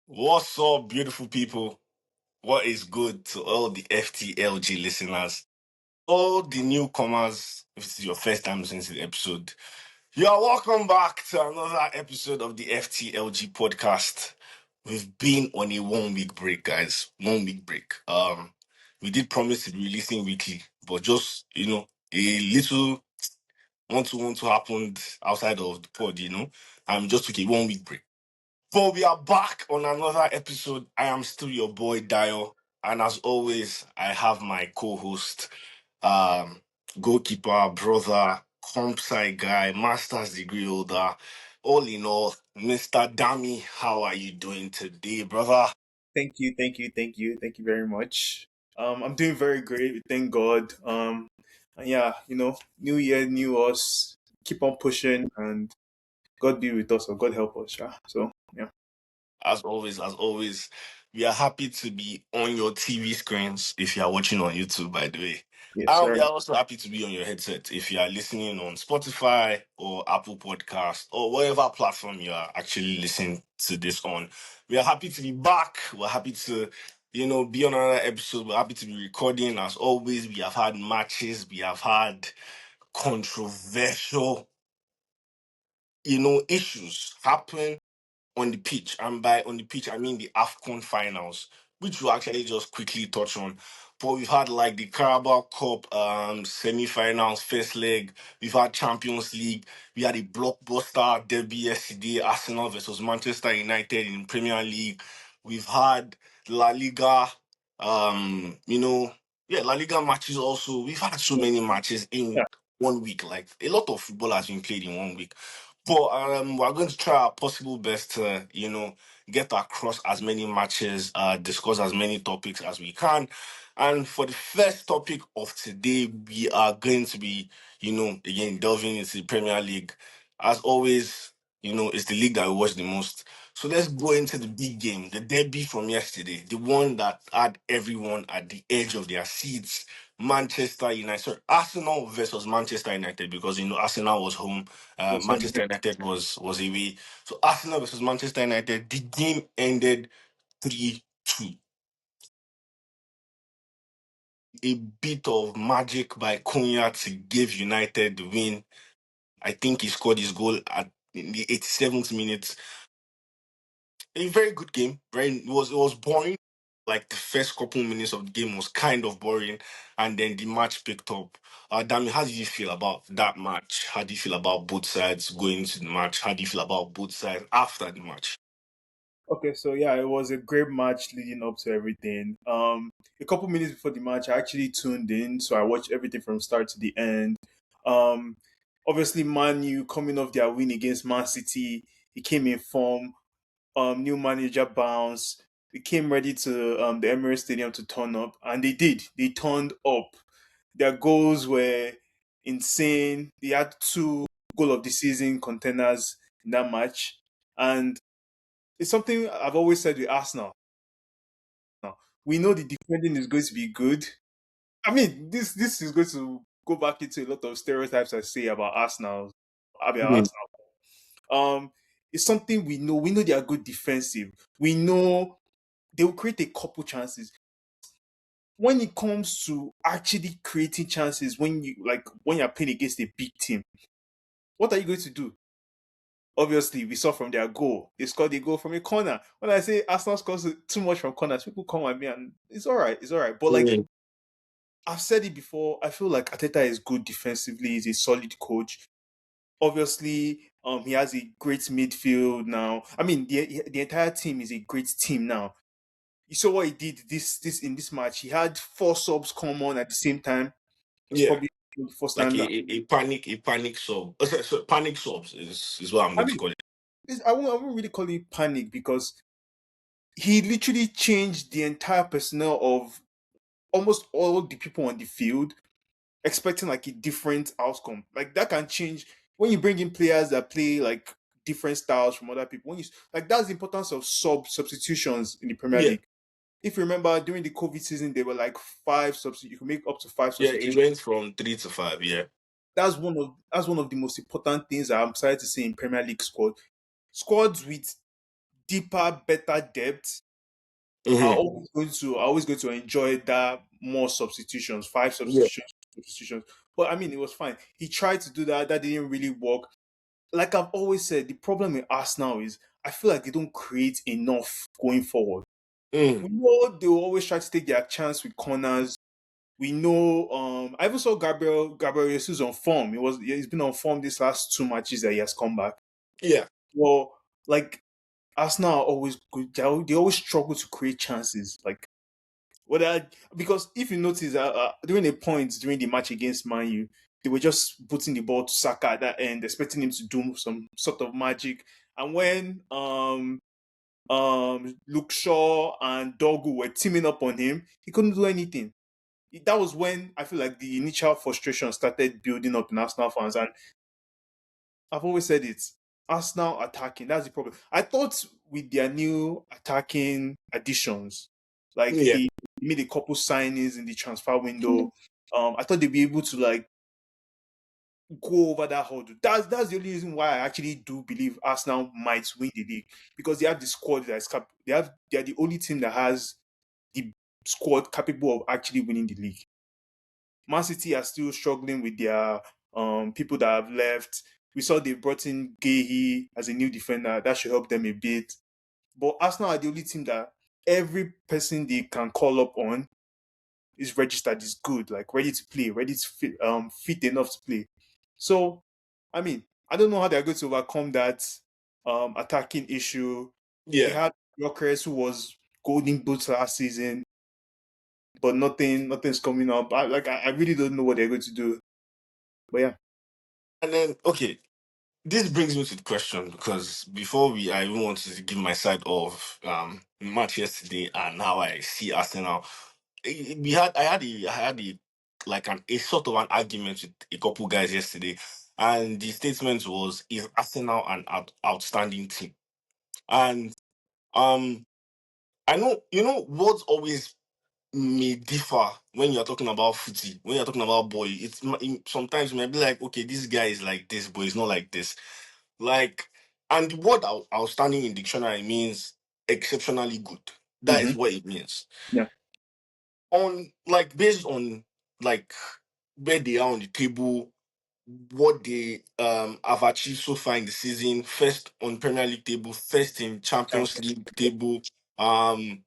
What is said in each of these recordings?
What's up, beautiful people? What is good to all the FTLG listeners? All the newcomers, if this is your first time listening to the episode, you are welcome back to another episode of the FTLG podcast. We've been on a 1 week break, guys. 1 week break. We did promise to be releasing weekly, but just a little want to happened outside of the pod, just took a 1 week break. But we are back on another episode. I am still your boy Dio, and as always, I have my co-host, um, goalkeeper, brother, comp sci guy, master's degree holder. All in all, Mr. Dami, how are you doing today, brother? Thank you very much. I'm doing very great, thank God. And yeah, new year, new us. Keep on pushing, and God be with us, or God help us. Yeah. So yeah, As always, we are happy to be on your TV screens if you are watching on YouTube, by the way. yes, And we sir. are also happy to be on your headset if you are listening on Spotify or Apple Podcast or whatever platform you are actually listening to this on. We are happy to be back. We're happy to, be on another episode. We're happy to be recording. As always, we have had matches. We have had controversial, issues happen on the pitch, and by on the pitch, I mean the Afcon finals, which we'll actually just quickly touch on. But we've had like the Carabao Cup semi-finals, first leg. We've had Champions League. We had a blockbuster derby yesterday, Arsenal versus Manchester United in Premier League. We've had La Liga, La Liga matches also. We've had so many matches in Yeah. 1 week. Like a lot of football has been played in 1 week. But we're going to try our possible best to, get across as many matches, discuss as many topics as we can. And for the first topic of today, we are going to be, again, delving into the Premier League. As always, it's the league that we watch the most. So let's go into the big game, the derby from yesterday, the one that had everyone at the edge of their seats. Manchester United, sorry, Arsenal versus Manchester United, because Arsenal was home, Yes, sir. Manchester United was away. So Arsenal versus Manchester United, the game ended 3-2. A bit of magic by Cunha to give United the win. I think he scored his goal at in the 87th minute. A very good game. It was boring. Like the first couple minutes of the game was kind of boring, and then the match picked up. Dami, how do you feel about that match? How do you feel about both sides going into the match? How do you feel about both sides after the match? Okay, so yeah, it was a great match leading up to everything. A couple minutes before the match, I actually tuned in, so I watched everything from start to the end. Um, Obviously, Man U coming off their win against Man City, he came in form. New manager bounce. We came ready to the Emirates Stadium to turn up, and they did. They turned up. Their goals were insane. They had two goal of the season contenders in that match, and it's something I've always said with Arsenal. We know the defending is going to be good. I mean, this is going to go back into a lot of stereotypes I say about Arsenal. About Mm. Arsenal. Um, it's something we know. We know they are good defensive. We know they will create a couple chances. When it comes to actually creating chances, when you're playing against a big team, what are you going to do? Obviously, we saw from their goal, they scored a goal from a corner. When I say Arsenal scores too much from corners, people come at me and it's all right, it's all right. But like Yeah. I've said it before, I feel like Ateta is good defensively. He's a solid coach. Obviously, he has a great midfield now. I mean, the entire team is a great team now. You saw what he did this in this match. He had four subs come on at the same time. It's Yeah. probably the first Like time that a panic sub. So panic subs is what I'm I going to mean call it. I won't really call it panic because he literally changed the entire personnel of almost all the people on the field, expecting like a different outcome. Like that can change when you bring in players that play like different styles from other people. When you like that's the importance of substitutions in the Premier Yeah. League. If you remember during the COVID season, there were like five substitutions. You can make up to five Yeah, it substitutions. went from 3 to 5. Yeah. That's one of the most important things I'm excited to see in Premier League squads with deeper, better depth, Mm-hmm. I always going to enjoy that more substitutions, five Yeah. substitutions. But I mean, it was fine. He tried to do that. That didn't really work. Like I've always said, the problem with Arsenal is I feel like they don't create enough going forward. Mm. We know they will always try to take their chance with corners. We know. I even saw Gabriel Jesus on form. He's been on form these last two matches that he has come back. Yeah. Well, like Arsenal are always good. They always struggle to create chances. Like whether because if you notice, during a point during the match against Man U, they were just putting the ball to Saka at that end, expecting him to do some sort of magic. And when Luke Shaw and Dogu were teaming up on him, he couldn't do anything. That was when I feel like the initial frustration started building up in Arsenal fans. And I've always said it. Arsenal attacking, that's the problem. I thought with their new attacking additions, like Yeah. they made a couple signings in the transfer window. I thought they'd be able to like go over that hurdle. That's the only reason why I actually do believe Arsenal might win the league because they have the squad that is they are the only team that has the squad capable of actually winning the league. Man City are still struggling with their people that have left. We saw they brought in Gehi as a new defender. That should help them a bit. But Arsenal are the only team that every person they can call up on is registered, is good, like ready to play, ready to fit enough to play. So, I mean, I don't know how they're going to overcome that attacking issue. They Yeah. had Gyökeres who was golden boots last season, but nothing's coming up. I really don't know what they're going to do. But yeah. And then okay, this brings me to the question because before I even want to give my side of match yesterday and how I see Arsenal. I had a like a sort of an argument with a couple guys yesterday, and the statement was, "Is Arsenal an outstanding team?" And um, I know what's always may differ when you're talking about footy, when you're talking about boy. Sometimes you might be like, okay, this guy is like this, but he's not like this. Like, and the word outstanding in dictionary means exceptionally good. That Hmm. is what it means. Yeah. On like based on like where they are on the table, what they have achieved so far in the season, first on Premier League table, first in Champions League table. Um,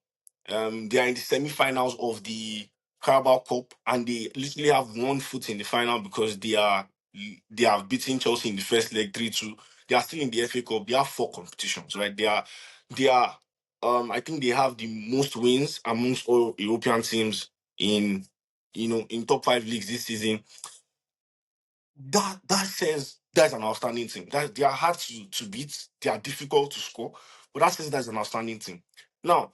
they are in the semi-finals of the Carabao Cup, and they literally have one foot in the final because they have beaten Chelsea in the first leg 3-2. They are still in the FA Cup. They have four competitions, right? They are I think they have the most wins amongst all European teams in in top five leagues this season. That says that's an outstanding team. That they are hard to beat, they are difficult to score, but that says that's an outstanding team. Now,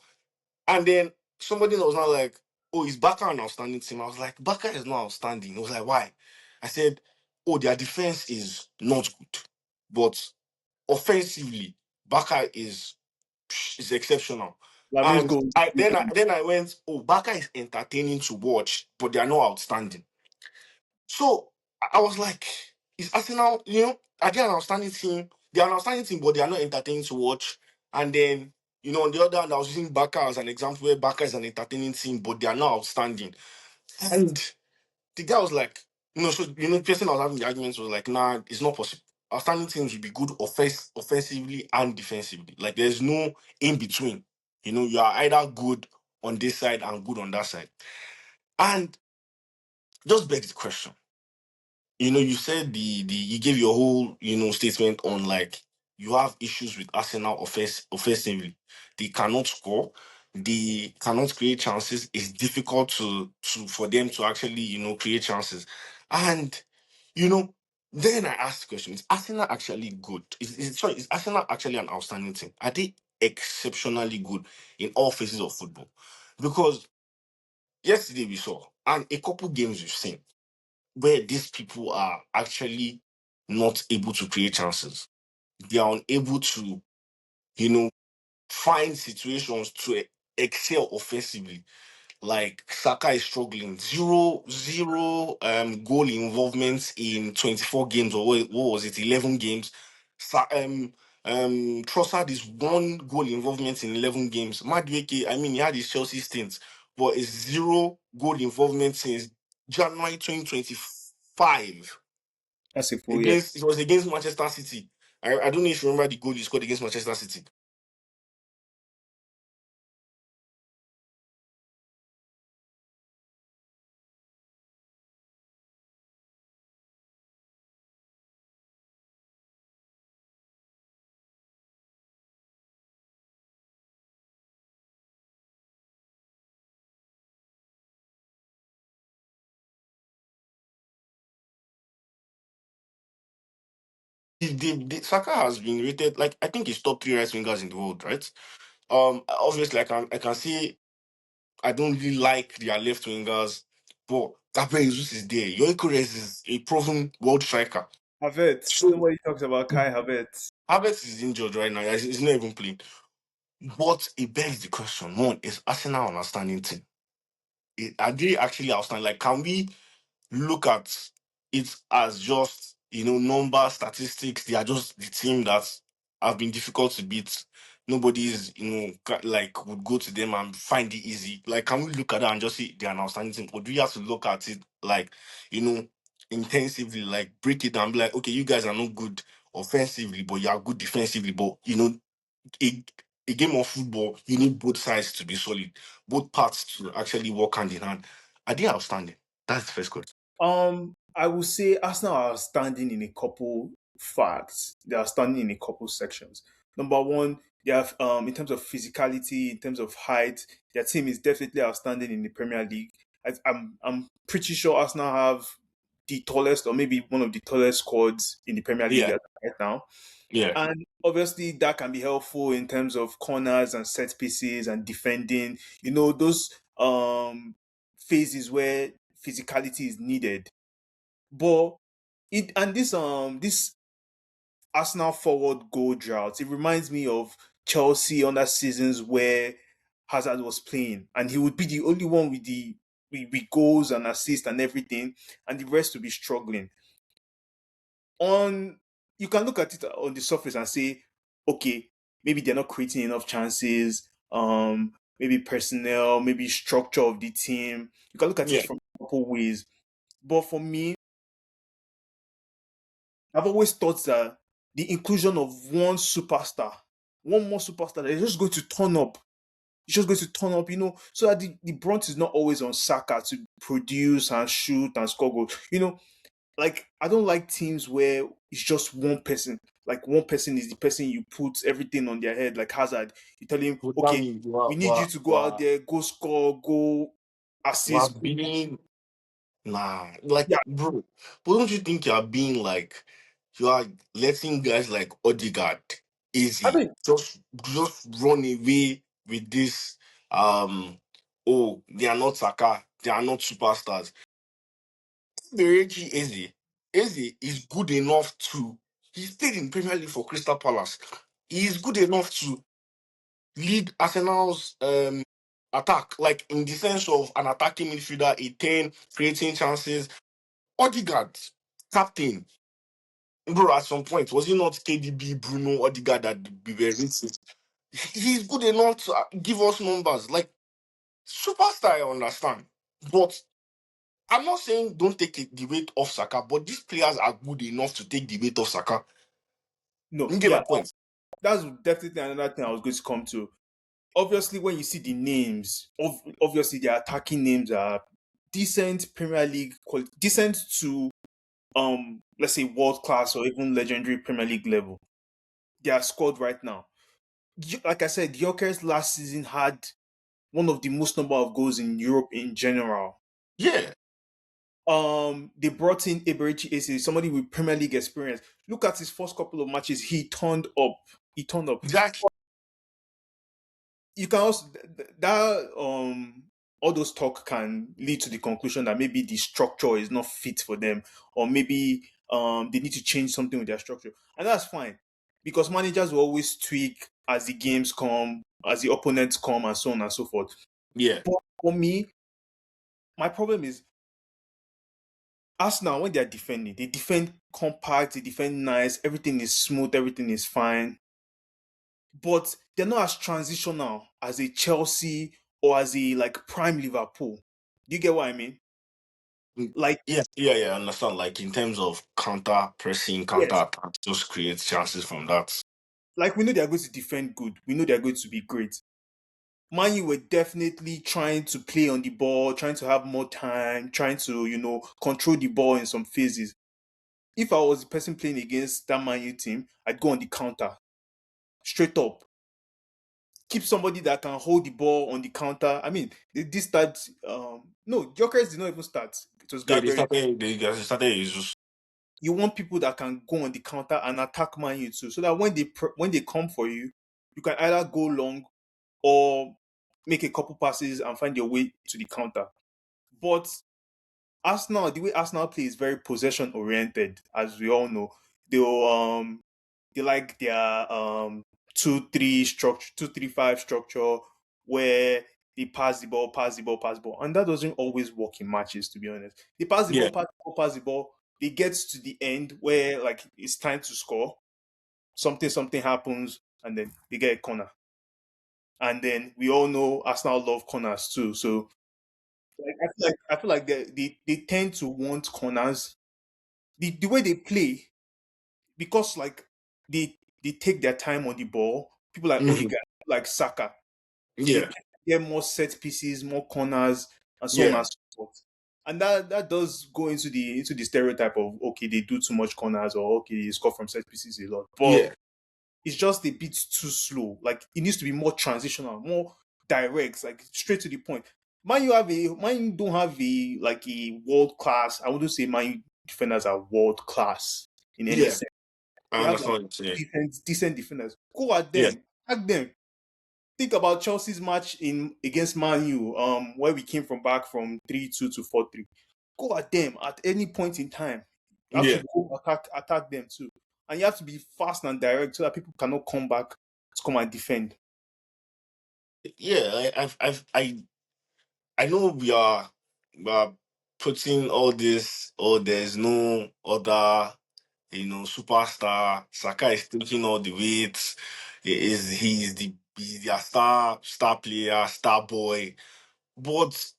and then somebody was not like, "Oh, is Barca an outstanding team?" I was like, "Barca is not outstanding." I was like, "Why?" I said, "Oh, their defense is not good, but offensively, Barca is exceptional." Lamille's And goal. I went, "Oh, Barca is entertaining to watch, but they are not outstanding." So I was like, is Arsenal, are they an outstanding team? They are an outstanding team, but they are not entertaining to watch. And then, on the other hand, I was using Barca as an example where Barca is an entertaining team, but they are not outstanding. And the guy was like, the person I was having the arguments was like, nah, it's not possible. Outstanding teams will be good offensively and defensively. Like there's no in between. You are either good on this side and good on that side. And just begs the question. You said you gave your whole statement on like you have issues with Arsenal offensively. They cannot score. They cannot create chances. It's difficult to for them to actually create chances. And you know then I asked the question: Is Arsenal actually good? Is Arsenal actually an outstanding team? Are they exceptionally good in all phases of football? Because yesterday we saw, and a couple games we've seen where these people are actually not able to create chances. They are unable to, you know, find situations to excel offensively. Like Saka is struggling, zero goal involvement in 24 games, or what was it, 11 games. Trossard is 1 goal involvement in 11 games. Madueke, I mean, he had his Chelsea stint, but is 0 goal involvement since January 2025 That's a full year. against it was against Manchester City. I don't know if you remember the goal he scored against Manchester City. Saka has been rated like I think he's top 3 right wingers in the world, right? Obviously I can see I don't really like their left wingers, but Gabriel Jesus is there. Gyökeres is a proven world striker. Havertz. So Nobody talks about Kai Havertz. Havertz is injured right now. He's not even playing. But it begs the question: one, is Arsenal an outstanding team? Are they actually outstanding? Like, can we look at it as just number statistics? They are just the team that have been difficult to beat. Nobody is like would go to them and find it easy. Like, can we look at that and just say they're an outstanding team, or do we have to look at it like you know intensively, like break it down, be like, okay, you guys are not good offensively, but you are good defensively, but a, a game of football, you need both sides to be solid, both parts to actually work hand in hand. Are they outstanding? That's the first question. I would say Arsenal are standing in a couple facts. They are standing in a couple sections. Number one, they have in terms of physicality, in terms of height, their team is definitely outstanding in the Premier League. I'm pretty sure Arsenal have the tallest or maybe one of the tallest squads in the Premier League Yeah, right now. yeah, And obviously that can be helpful in terms of corners and set pieces and defending. Those phases where physicality is needed. But this Arsenal forward goal drought, it reminds me of Chelsea under seasons where Hazard was playing and he would be the only one with the with goals and assists and everything, and the rest would be struggling. On You can look at it on the surface and say, okay, maybe they're not creating enough chances, maybe personnel, maybe structure of the team. You can look at it yeah. from a couple ways. But for me, I've always thought that the inclusion of one more superstar that is just going to turn up. It's just going to turn up, so that the brunt is not always on Saka to produce and shoot and score goals. Like I don't like teams where it's just one person. Like one person is the person you put everything on their head. Like Hazard, you tell him, But that okay, means we need you to go out there, go score, go we're assist. being nah, like Yeah, bro. But don't you think you're being like you are letting guys like Odegaard I easy mean, just run away with this oh they are not Saka, they are not superstars. Berechi Eze is good enough to. He's played in Premier League for Crystal Palace. He is good enough to lead Arsenal's attack, like in the sense of an attacking midfielder, a 10, creating chances. Odegaard, captain. Bro, at some point, was he not KDB, Bruno, Odegaard that we were racing? He's good enough to give us numbers. Like, superstar, I understand. But I'm not saying don't take the weight off Saka, but these players are good enough to take the weight off Saka. no, You get yeah, my point? that's definitely another thing I was going to come to. Obviously, when you see the names, obviously the attacking names are decent Premier League, decent to let's say world class or even legendary Premier League level. They are squad right now. Like I said, Gyökeres last season had one of the most number of goals in Europe in general. Yeah, They brought in Eberechi Eze, somebody with Premier League experience. Look at his first couple of matches. He turned up. He turned up. exactly. You can also that all those talk can lead to the conclusion that maybe the structure is not fit for them, or maybe they need to change something with their structure, and that's fine because managers will always tweak as the games come, as the opponents come, and so on and so forth. Yeah. But for me, my problem is Arsenal when they are defending, they defend compact, they defend nice, everything is smooth, everything is fine. but they're not as transitional as a Chelsea or as a like prime Liverpool. Do you get what I mean? Mm, Like, yeah, I understand. Like in terms of counter pressing, counter yes, attack, just create chances from that. like we know they're going to defend good. We know they're going to be great. Man, you were definitely trying to play on the ball, trying to have more time, trying to, control the ball in some phases. If I was the person playing against that Man U team, I'd go on the counter, straight up. Keep somebody that can hold the ball on the counter. I mean, this start. No, Jokers did not even start. It was Yeah, Gabriel. they started Jesus. You want people that can go on the counter and attack Man U too, so that when they come for you, you can either go long or make a couple passes and find your way to the counter. But Arsenal, the way Arsenal play is very possession oriented, as we all know. They like their 2-3-5 structure where they pass the ball, pass the ball, pass the ball. And that doesn't always work in matches, to be honest. They pass the Yeah, ball, pass the ball, pass the ball. They get to the end where like it's time to score. Something happens and then they get a corner. And then we all know Arsenal love corners too. So like I feel like they tend to want corners. The way they play, because like they take their time on the ball. People like hmm Odegaard, like Saka, they yeah, can get more set pieces, more corners, and so on yeah, and so forth. And that does go into the stereotype of okay, they do too much corners or okay, they score from set pieces a lot. But yeah, it's just a bit too slow. Like it needs to be more transitional, more direct, like straight to the point. Man, you don't have a like a world class. I wouldn't say Man U defenders are world class in any yeah. sense. I They have like understand what you're saying. decent defenders. Go at Yeah, them, attack them. Think about Chelsea's match in against Man U, where we came from back from 3-2 to 4-3. Go at them at any point in time. You have to yeah, go attack them too. And you have to be fast and direct so that people cannot come back to come and defend. yeah. I know we are putting all this. Oh, there's no other, superstar. Saka is taking all the weight. He's their star player, star boy. But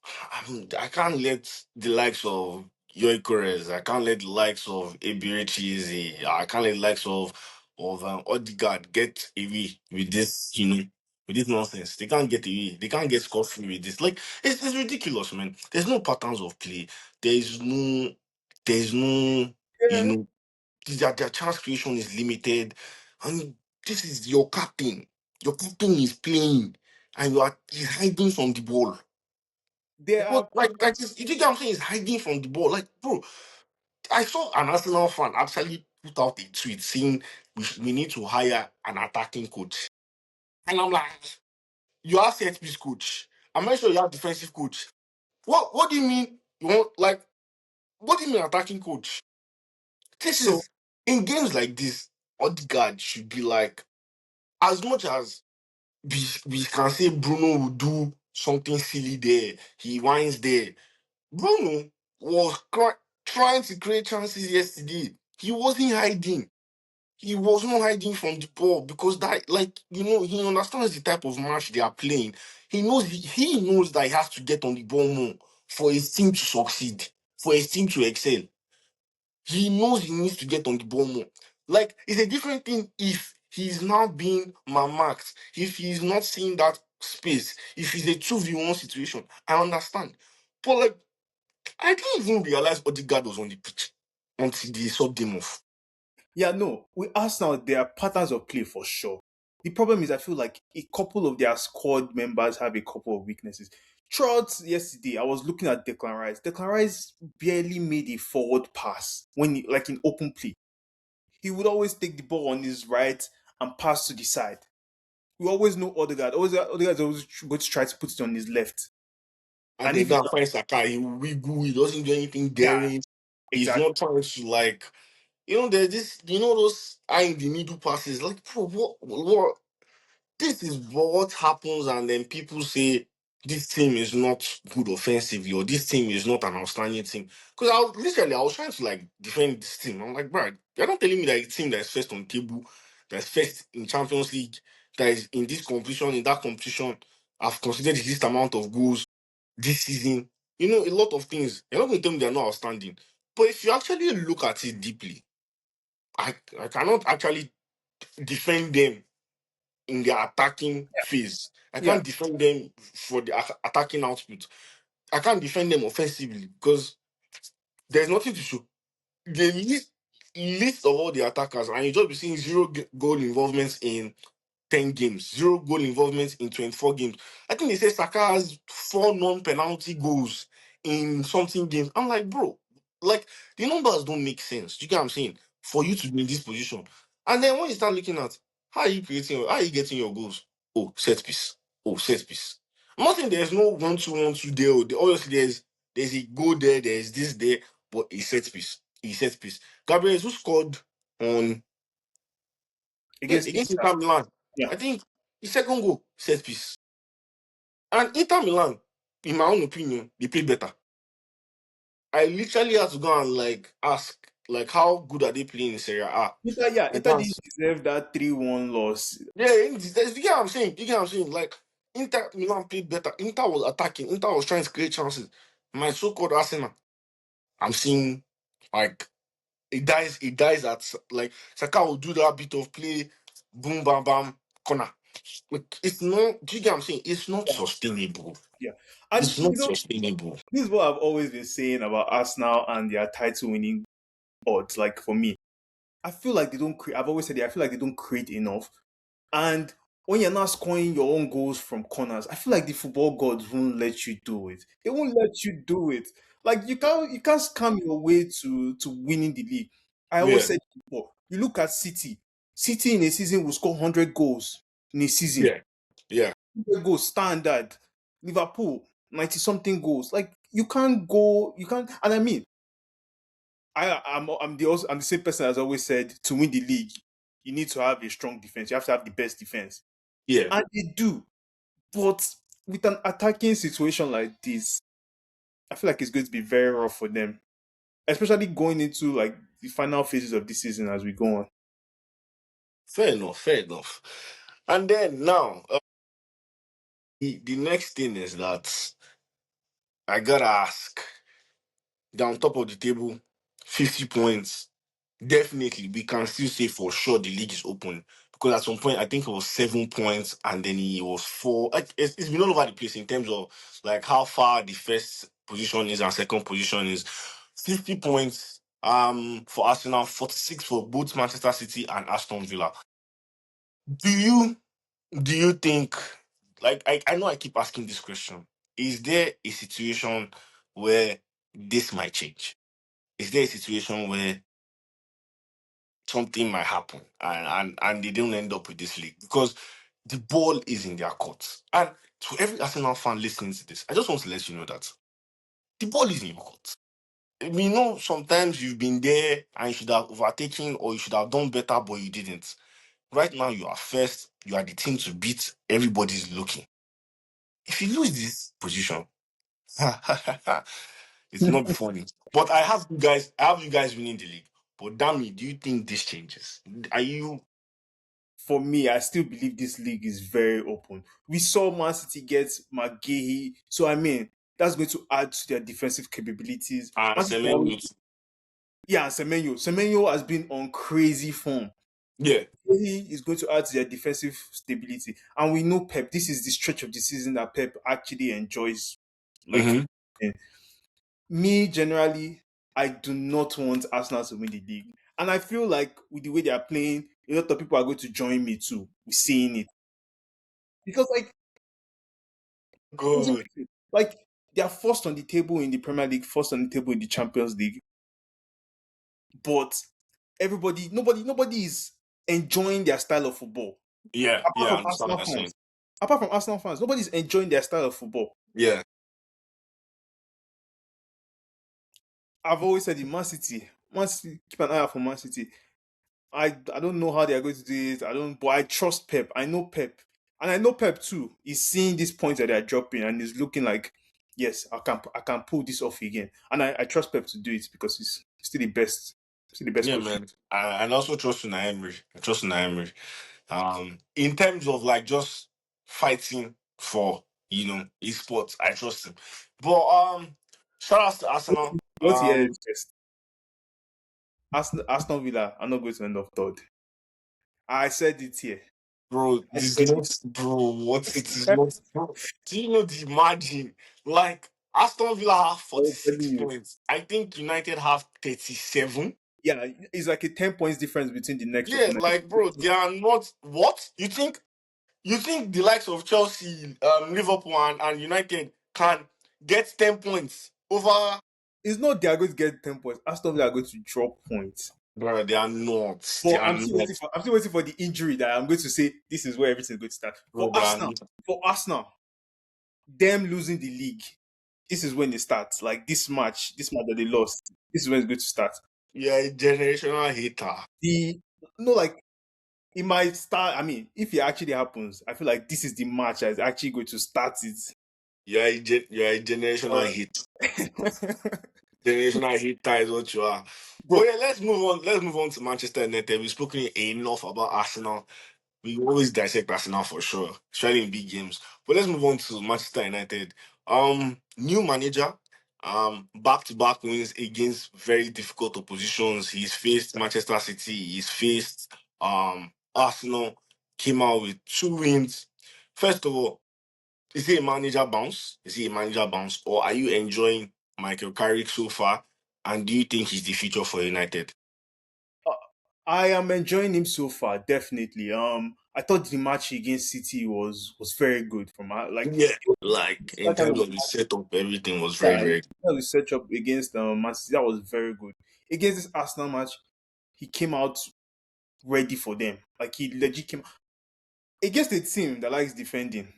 I can't let the likes of Yoikores, I can't let the likes of Ebirichizi, I can't let the likes of Odegaard get away with this, with this nonsense. They can't get away. They can't get scot free with this. Like it's ridiculous, man. There's no patterns of play. There's no, there's no, you Yeah. know, their chance creation is limited, and this is your captain. Your captain is playing, and he's hiding from the ball. They But are you think I'm saying is hiding from the ball. Like, bro, I saw an Arsenal fan actually put out a tweet saying we need to hire an attacking coach. And I'm like, you are set piece coach. I'm not sure you have defensive coach. What do you mean you want like what do you mean attacking coach? This so is in games like this, Odegaard should be like as much as we can say Bruno will do something silly there, he whines there. Bruno was trying to create chances yesterday. He wasn't hiding. He was not hiding from the ball because that, like, he understands the type of match they are playing. He knows that he has to get on the ball more for his team to succeed, for his team to excel. He knows he needs to get on the ball more. Like, it's a different thing if he's now being marked, if he's not seeing that space, if it's a 2v1 situation. I understand. But like I didn't even realize Odegaard was on the pitch until they subbed him off. yeah, no, with Arsenal, there are patterns of play for sure. The problem is, I feel like a couple of their squad members have a couple of weaknesses. Throughout yesterday, I was looking at Declan Rice. Declan Rice barely made a forward pass like in open play. He would always take the ball on his right and pass to the side. We always know Odegaard. Odegaard is always going to try to put it on his left. And And then if he go and find Saka, he will wiggle, he doesn't do anything yeah, daring. He's exactly. not trying to like, there's this, those eye in the middle passes. Like, bro, what? This is what happens, and then people say this team is not good offensively, or this team is not an outstanding team. Because I was trying to like defend this team. I'm like, bro, you're not telling me that a team that's first on table, that's first in Champions League, that is in this competition, in that competition, I've considered this amount of goals this season. You know, a lot of things. You're not going to tell me they're not outstanding. But if you actually look at it deeply, I cannot actually defend them in their attacking phase. I Yeah, can't defend them for the attacking output. I can't defend them offensively because there's nothing to show. The list of all the attackers, and you just be seeing zero goal involvements in 10 games, zero goal involvement in 24 games. I think they say Saka has 4 non-penalty goals in something games. I'm like, bro, like the numbers don't make sense. You get what I'm saying? For you to be in this position. And then when you start looking at how are you how are you getting your goals? Oh, set piece. Oh, set piece. I'm not saying there's no 1-2, 1-2 there. Obviously, there's a goal there, there's this there, but a set piece. A set piece. Gabriel, who scored on against against Inter. Inter Milan. Yeah, I think the second goal, set piece. And Inter Milan, in my own opinion, they played better. I literally had to go and like ask, like, how good are they playing in Serie A? Like Inter that's didn't deserve that 3-1 loss. yeah, you get what I'm saying. You get what I'm saying. Like Inter Milan played better. Inter was attacking. Inter was trying to create chances. My so-called Arsenal, I'm seeing like it dies at like Saka will do that bit of play, boom, bam, bam, corner. Like, it's not. Do you get what I'm saying? It's not sustainable. Yeah, and It's not sustainable. this is what I've always been saying about Arsenal and their title winning odds. Like for me, I feel like they don't create. I've always said it. I feel like they don't create enough. And when you're not scoring your own goals from corners, I feel like the football gods won't let you do it. They won't let you do it. Like you can't scam your way to winning the league. I always Yeah, said before. You look at City. City in a season will score 100 goals in a season. yeah, yeah. 100 goals standard. Liverpool 90 something goals. Like you can't go. You can't. And I mean, I'm the same person as always said to win the league. You need to have a strong defense. You have to have the best defense, Yeah. and they do. But with an attacking situation like this, I feel like it's going to be very rough for them, especially going into like the final phases of this season as we go on. Fair enough. Fair enough. And then now, the next thing is that I gotta ask. Down top of the table, 50 points. Definitely, we can still say for sure the league is open because at some point I think it was 7 points and then it was four. Like it's been all over the place in terms of like how far the first position is and second position is. 50 points for Arsenal, 46 for both Manchester City and Aston Villa. Do you do you think like I know I keep asking this question. Is there a situation where this might change? Is there a situation where something might happen and they don't end up with this league? Because the ball is in their court. And to every Arsenal fan listening to this, I just want to let you know that the ball is in your court. We know sometimes you've been there and you should have overtaken or you should have done better, but you didn't. Right now, you are first. You are the team to beat. Everybody's looking. If you lose this position, it will not be funny. But I have you guys winning the league. But damn me, do you think this changes? Are you For me, I still believe this league is very open. We saw Man City get McGahey, so I mean that's going to add to their defensive capabilities. Man City, Semenyo? yeah, and Semenyo has been on crazy form. Yeah. He is going to add to their defensive stability. And we know Pep, this is the stretch of the season that Pep actually enjoys. Like, Mm-hmm. me, generally, I do not want Arsenal to win the league. And I feel like with the way they are playing, a lot of people are going to join me too. We're seeing it. Because, Good. like they are first on the table in the Premier League, first on the table in the Champions League. But nobody is enjoying their style of football. Yeah, Apart yeah, I from understand what Arsenal you're saying. fans. Apart from Arsenal fans, nobody's enjoying their style of football. Yeah. I've always said in Man City, keep an eye out for Man City. I don't know how they are going to do it. But I trust Pep. I know Pep, and I know Pep too. He's seeing these points that they are dropping, and he's looking like, yes, I can pull this off again. And I trust Pep to do it because he's still the best, still the best Yeah, coach. man. And also trust in Emery. I trust in Emery. In terms of like just fighting for esports, I trust him. But shout out to Arsenal. What's here first? Aston Villa are not going to end up third. I said it here. Bro, I this said not, bro, what it is not, bro. Do you know the margin? Like, Aston Villa have I was telling 46 you. points. I think United have 37. Yeah, it's like a 10 points difference between the next Yeah, opponent. like, bro, they are not. What? You think the likes of Chelsea, Liverpool, and United can get 10 points over? It's not they are going to get 10 points. Aston Villa are going to drop points. Bro, they are not. They But are not. I'm still waiting for the injury that I'm going to say this is where everything is going to start. Bro, they are not. For Arsenal, them losing the league, this is when it starts. Like this match that they lost, this is when it's going to start. You're a generational hater. The no, like it might start. I mean, if it actually happens, I feel like this is the match that is actually going to start it. You're a generational Uh, hater. Generational hater is what you are. But bro, yeah, let's move on. Let's move on to Manchester United. We've spoken enough about Arsenal. We always dissect Arsenal for sure, especially in big games. But let's move on to Manchester United. New manager. Back to back wins against very difficult oppositions. He's faced Manchester City. He's faced Arsenal. Came out with 2 wins. First of all, is he a manager bounce? Is he a manager bounce? Or are you enjoying Michael Carrick so far? And do you think he's the future for United? uh, I am enjoying him so far. Definitely. I thought the match against City was very good from like Yeah. Like in that kind terms of of the setup, everything was very, yeah, very the set up against Man City, that was very good. Against this Arsenal match, he came out ready for them. Like he legit came against a team that likes defending.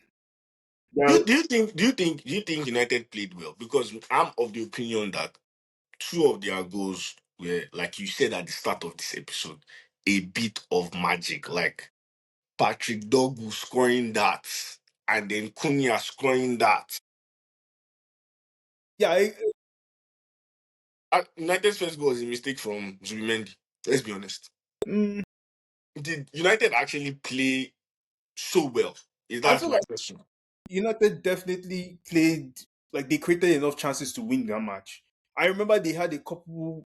do, Well, do you think United played well? Because I'm of the opinion that two of their goals were, like you said at the start of this episode, a bit of magic. Like Patrick Dogu scoring that and then Cunha scoring that. yeah, United's first goal was a mistake from Zubimendi. Let's be honest. mm, Did United actually play so well? Is I that feel my like question? United definitely played like they created enough chances to win that match. I remember they had a couple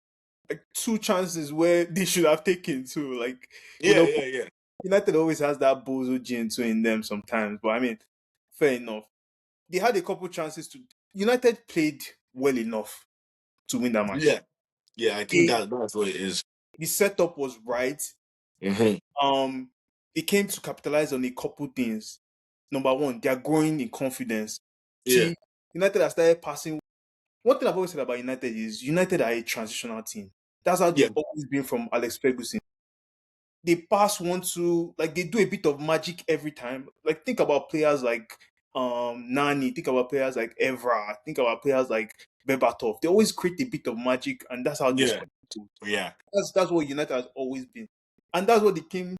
like two chances where they should have taken too. Like you Yeah, know, yeah, yeah, United always has that bozo gene too in them sometimes. But I mean, fair enough. They had a couple chances to. United played well enough to win that match. yeah, yeah. I think They, that's what it is. the setup was right. Mm-hmm. Um, they came to capitalize on a couple things. Number one, they are growing in confidence. Yeah, See, United have started passing. One thing I've always said about United is United are a transitional team. That's how yeah, they've always been from Alex Ferguson. They pass one to like they do a bit of magic every time. Like think about players like Nani, think about players like Evra, think about players like Bebatov. They always create a bit of magic, and that's how they yeah, score goals. yeah, That's what United has always been, and that's what they came.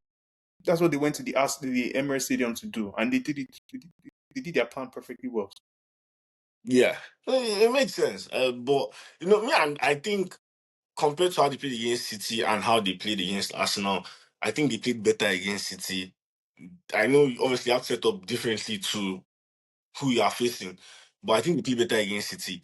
That's what they went to the Emirates Stadium to do, and they did it. They did their plan perfectly well. yeah. It makes sense. But me, and I think compared to how they played against City and how they played against Arsenal, I think they played better against City. I know you obviously have set up differently to who you are facing. But I think we play better against City.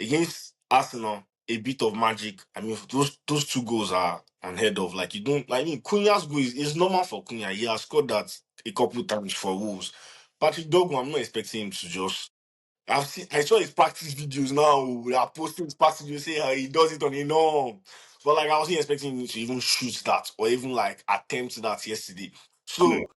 Against Arsenal, a bit of magic. I mean, those two goals are unheard of. Like you don't like I mean Cunha's goal is normal for Cunha. He has scored that a couple times for Wolves. Patrick Dogu, I'm not expecting him to just I saw his practice videos now. They are posting his practice videos say he does it on a norm. But like I wasn't expecting him to even shoot that or even like attempt that yesterday. Yeah. So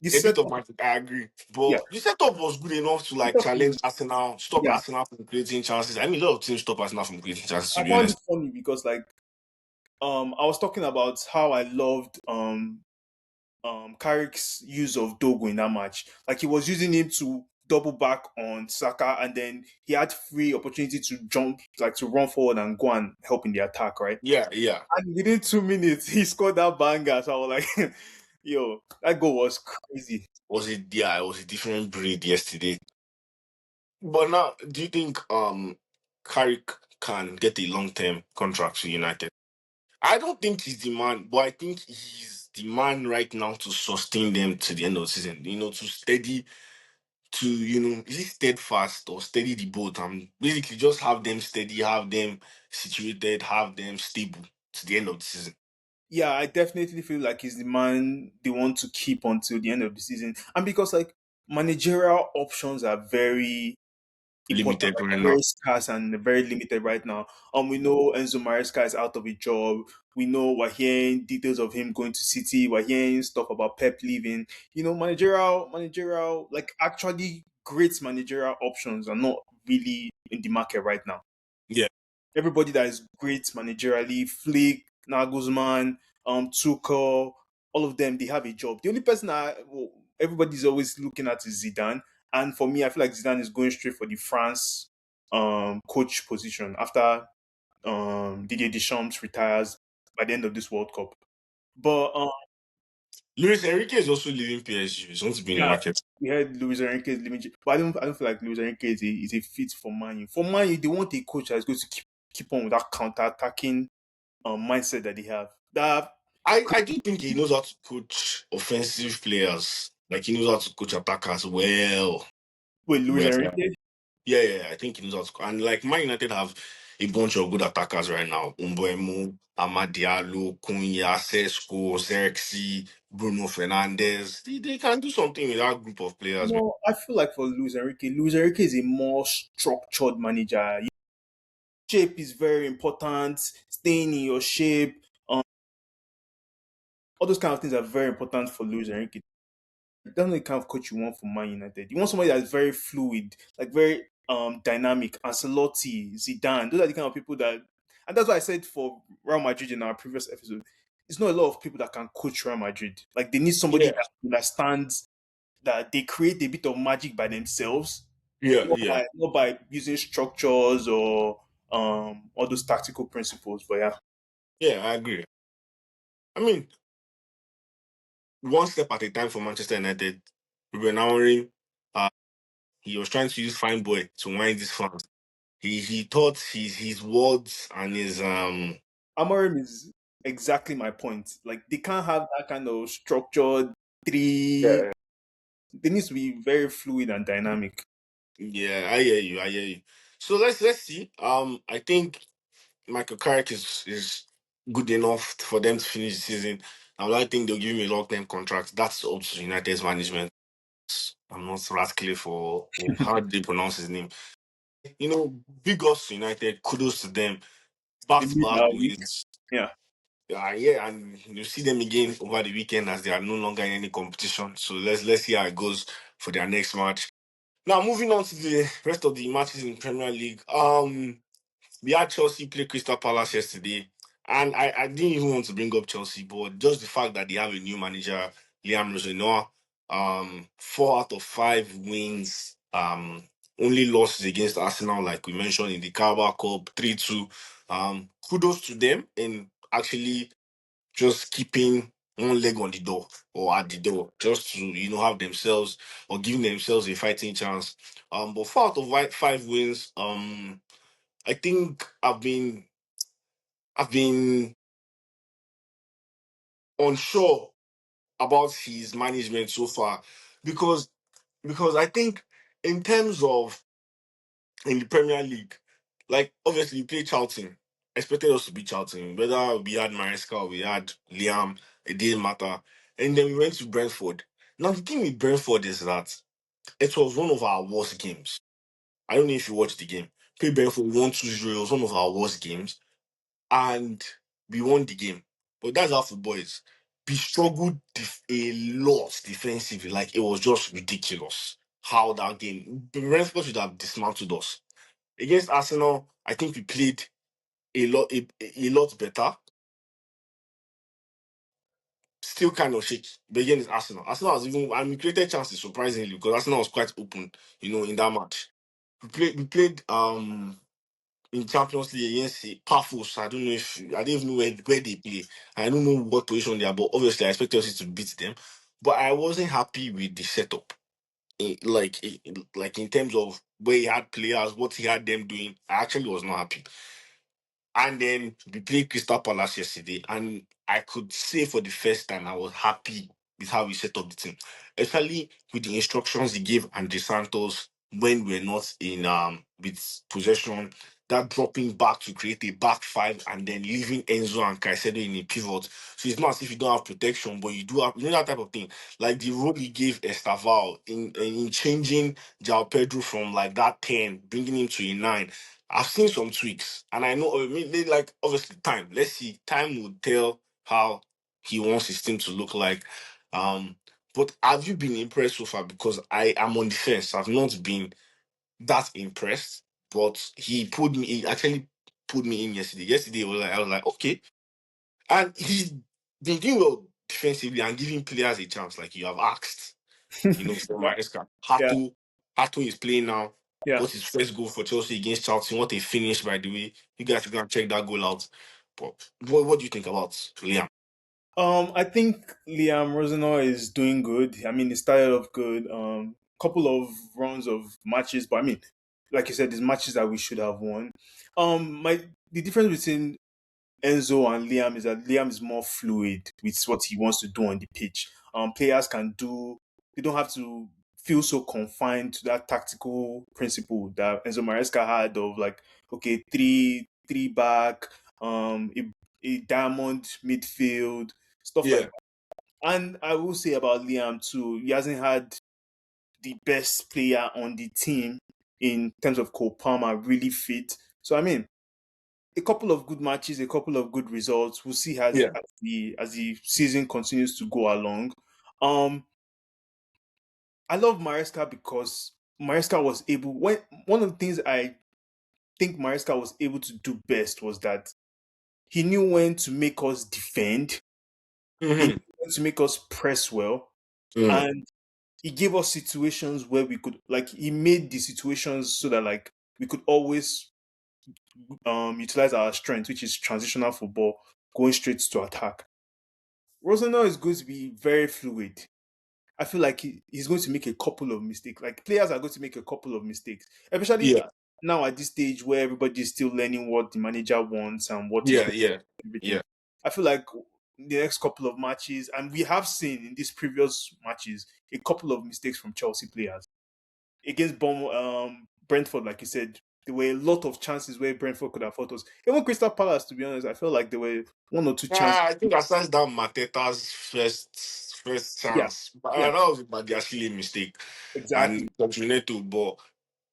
The a bit of setup, magic, I agree. yeah, But the setup was good enough to like setup challenge was, Arsenal, stop yeah. Arsenal from creating chances. I mean, a lot of teams stop Arsenal from creating chances, to I be found it honest. funny because like I was talking about how I loved Carrick's use of Dogo in that match. Like he was using him to double back on Saka, and then he had free opportunity to jump, like to run forward and go and help in the attack, right? Yeah, yeah. And within 2 minutes, he scored that banger. So I was like, yo, that goal was crazy. It was a different breed yesterday. But now, do you think Carrick can get a long term contract to United? I don't think he's the man, but I think the man right now to sustain them to the end of the season. To steady, to is it steadfast or steady the boat, and basically just have them steady, have them situated, have them stable to the end of the season. Yeah, I definitely feel like he's the man they want to keep until the end of the season. And because like managerial options are very important, Limited like right now. very scarce and very limited right now. We know Enzo Maresca is out of a job. We know we're hearing details of him going to City. We're hearing stuff about Pep leaving. Managerial, like actually great managerial options are not really in the market right now. Yeah. Everybody that is great managerially, Flick, Nagelsmann, Tuchel, all of them, they have a job. The only person everybody's always looking at is Zidane. And for me, I feel like Zidane is going straight for the France coach position after Didier Deschamps retires by the end of this World Cup. But Luis Enrique is also leaving PSG. He's going to be in the yeah, market. we had Luis Enrique leaving, but I don't feel like Luis Enrique is a fit for Man U. For Man U, they want a coach that's going to keep on with that counter attacking mindset that they have. That I do think he knows how to coach offensive players. Like he knows how to coach attackers well. Wait, Luis Well. Enrique? Yeah. I think he knows how to. And like Man United have a bunch of good attackers right now. Umboemo, Amadialo, Cunha, Sesko, Xerxes, Bruno Fernandes. They can do something with that group of players, man. No, I feel like for Luis Enrique is a more structured manager. Shape is very important. Staying in your shape, all those kind of things are very important for Luis Enrique. That's not the kind of coach you want for Man United. You want somebody that's very fluid, like very dynamic. Ancelotti, Zidane, those are the kind of people that, and that's why I said for Real Madrid in our previous episode, it's not a lot of people that can coach Real Madrid. Like they need somebody Yeah, that understands that they create a bit of magic by themselves, yeah. not by using structures or all those tactical principles. But yeah, Yeah, I agree. I mean, one step at a time for Manchester United. Ruben Amorim, he was trying to use Fine Boy to wind these fans. He thought his words and his Amorim is exactly my point. Like they can't have that kind of structured three. yeah. They need to be very fluid and dynamic. Yeah, I hear you. So let's see. I think Michael Carrick is good enough for them to finish the season. I think they'll give him a long term contract. That's up to United's management. I'm not Ratcliffe or how do they pronounce his name? Big ups to United. Kudos to them. They Back to need back that week. wins. Yeah. Yeah, and you see them again over the weekend as they are no longer in any competition. So let's see how it goes for their next match. Now moving on to the rest of the matches in Premier League. We had Chelsea play Crystal Palace yesterday, and I didn't even want to bring up Chelsea, but just the fact that they have a new manager, Liam Rosenoa, 4 out of 5 wins, only losses against Arsenal, like we mentioned in the Carabao Cup, 3-2. Kudos to them in actually just keeping one leg on the door or at the door, just to have themselves or giving themselves a fighting chance. But 4 out of 5 wins. I think I've been unsure about his management so far because I think in terms of in the Premier League, like obviously we played Charlton, expected us to beat Charlton, whether we had Maresca or we had Liam, it didn't matter. And then we went to Brentford. Now the thing with Brentford is that it was one of our worst games. I don't know if you watched the game. Play Brentford 1-2-0. It was one of our worst games. And we won the game. But that's how football is. We struggled a lot defensively. Like it was just ridiculous how that game. Brentford should have dismantled us. Against Arsenal, I think we played a lot better. Still kind of shaky. But again, it's Arsenal. Arsenal has even and we created chances surprisingly because Arsenal was quite open, in that match. We played in Champions League against Pafos. I don't even know where they play. I don't know what position they are, but obviously I expect us to beat them. But I wasn't happy with the setup. Like in terms of where he had players, what he had them doing. I actually was not happy. And then we played Crystal Palace yesterday, and I could say for the first time I was happy with how we set up the team, especially with the instructions he gave Andre Santos when we're not in with possession. That dropping back to create a back five and then leaving Enzo and Caicedo in a pivot. So it's not as if you don't have protection, but you do have that type of thing. Like the role he gave Estaval in changing Jao Pedro from like that 10, bringing him to a 9. I've seen some tweaks, and I know. I mean, they like obviously time. Let's see. Time will tell how he wants his team to look like. But have you been impressed so far? Because I am on the fence. I've not been that impressed, but he put me. He actually put me in yesterday. Yesterday I was like, okay, and he's been doing well defensively and giving players a chance, like you have asked. From Yeah, Maresca. yeah, Hato is playing now. yeah. Got his first goal for Chelsea against Chelsea. What a finish, by the way. You guys should go and check that goal out. But what do you think about Liam? I think Liam Rosenau is doing good. I mean, he started off good. Couple of runs of matches, but I mean, like you said, these matches that we should have won. My the difference between Enzo and Liam is that Liam is more fluid with what he wants to do on the pitch. Players can do, they don't have to feel so confined to that tactical principle that Enzo Maresca had of like, okay, three back, a diamond midfield, stuff like Yeah. that. And I will say about Liam too, he hasn't had the best player on the team in terms of Cole Palmer really fit. So I mean, a couple of good matches, a couple of good results. We'll see Yeah. as the season continues to go along. Um, I love Maresca because Maresca was able. One of the things I think Maresca was able to do best was that he knew when to make us defend. He knew Mm-hmm. when to make us press well, Mm. and he gave us situations where we could like. He made the situations so that like we could always utilize our strength, which is transitional football, going straight to attack. Rosenau is going to be very fluid. I feel like he's going to make a couple of mistakes. Like players are going to make a couple of mistakes, especially Yeah. now at this stage where everybody is still learning what the manager wants and what is Yeah. going Yeah. on, everything. Yeah. I feel like the next couple of matches, and we have seen in these previous matches a couple of mistakes from Chelsea players against Brentford. Like you said, there were a lot of chances where Brentford could have fought us. Even Crystal Palace, to be honest, I felt like there were one or two chances. I think aside that Mateta's first Yeah, chance, but yeah, that was but actually a mistake, exactly. and Fortunato. But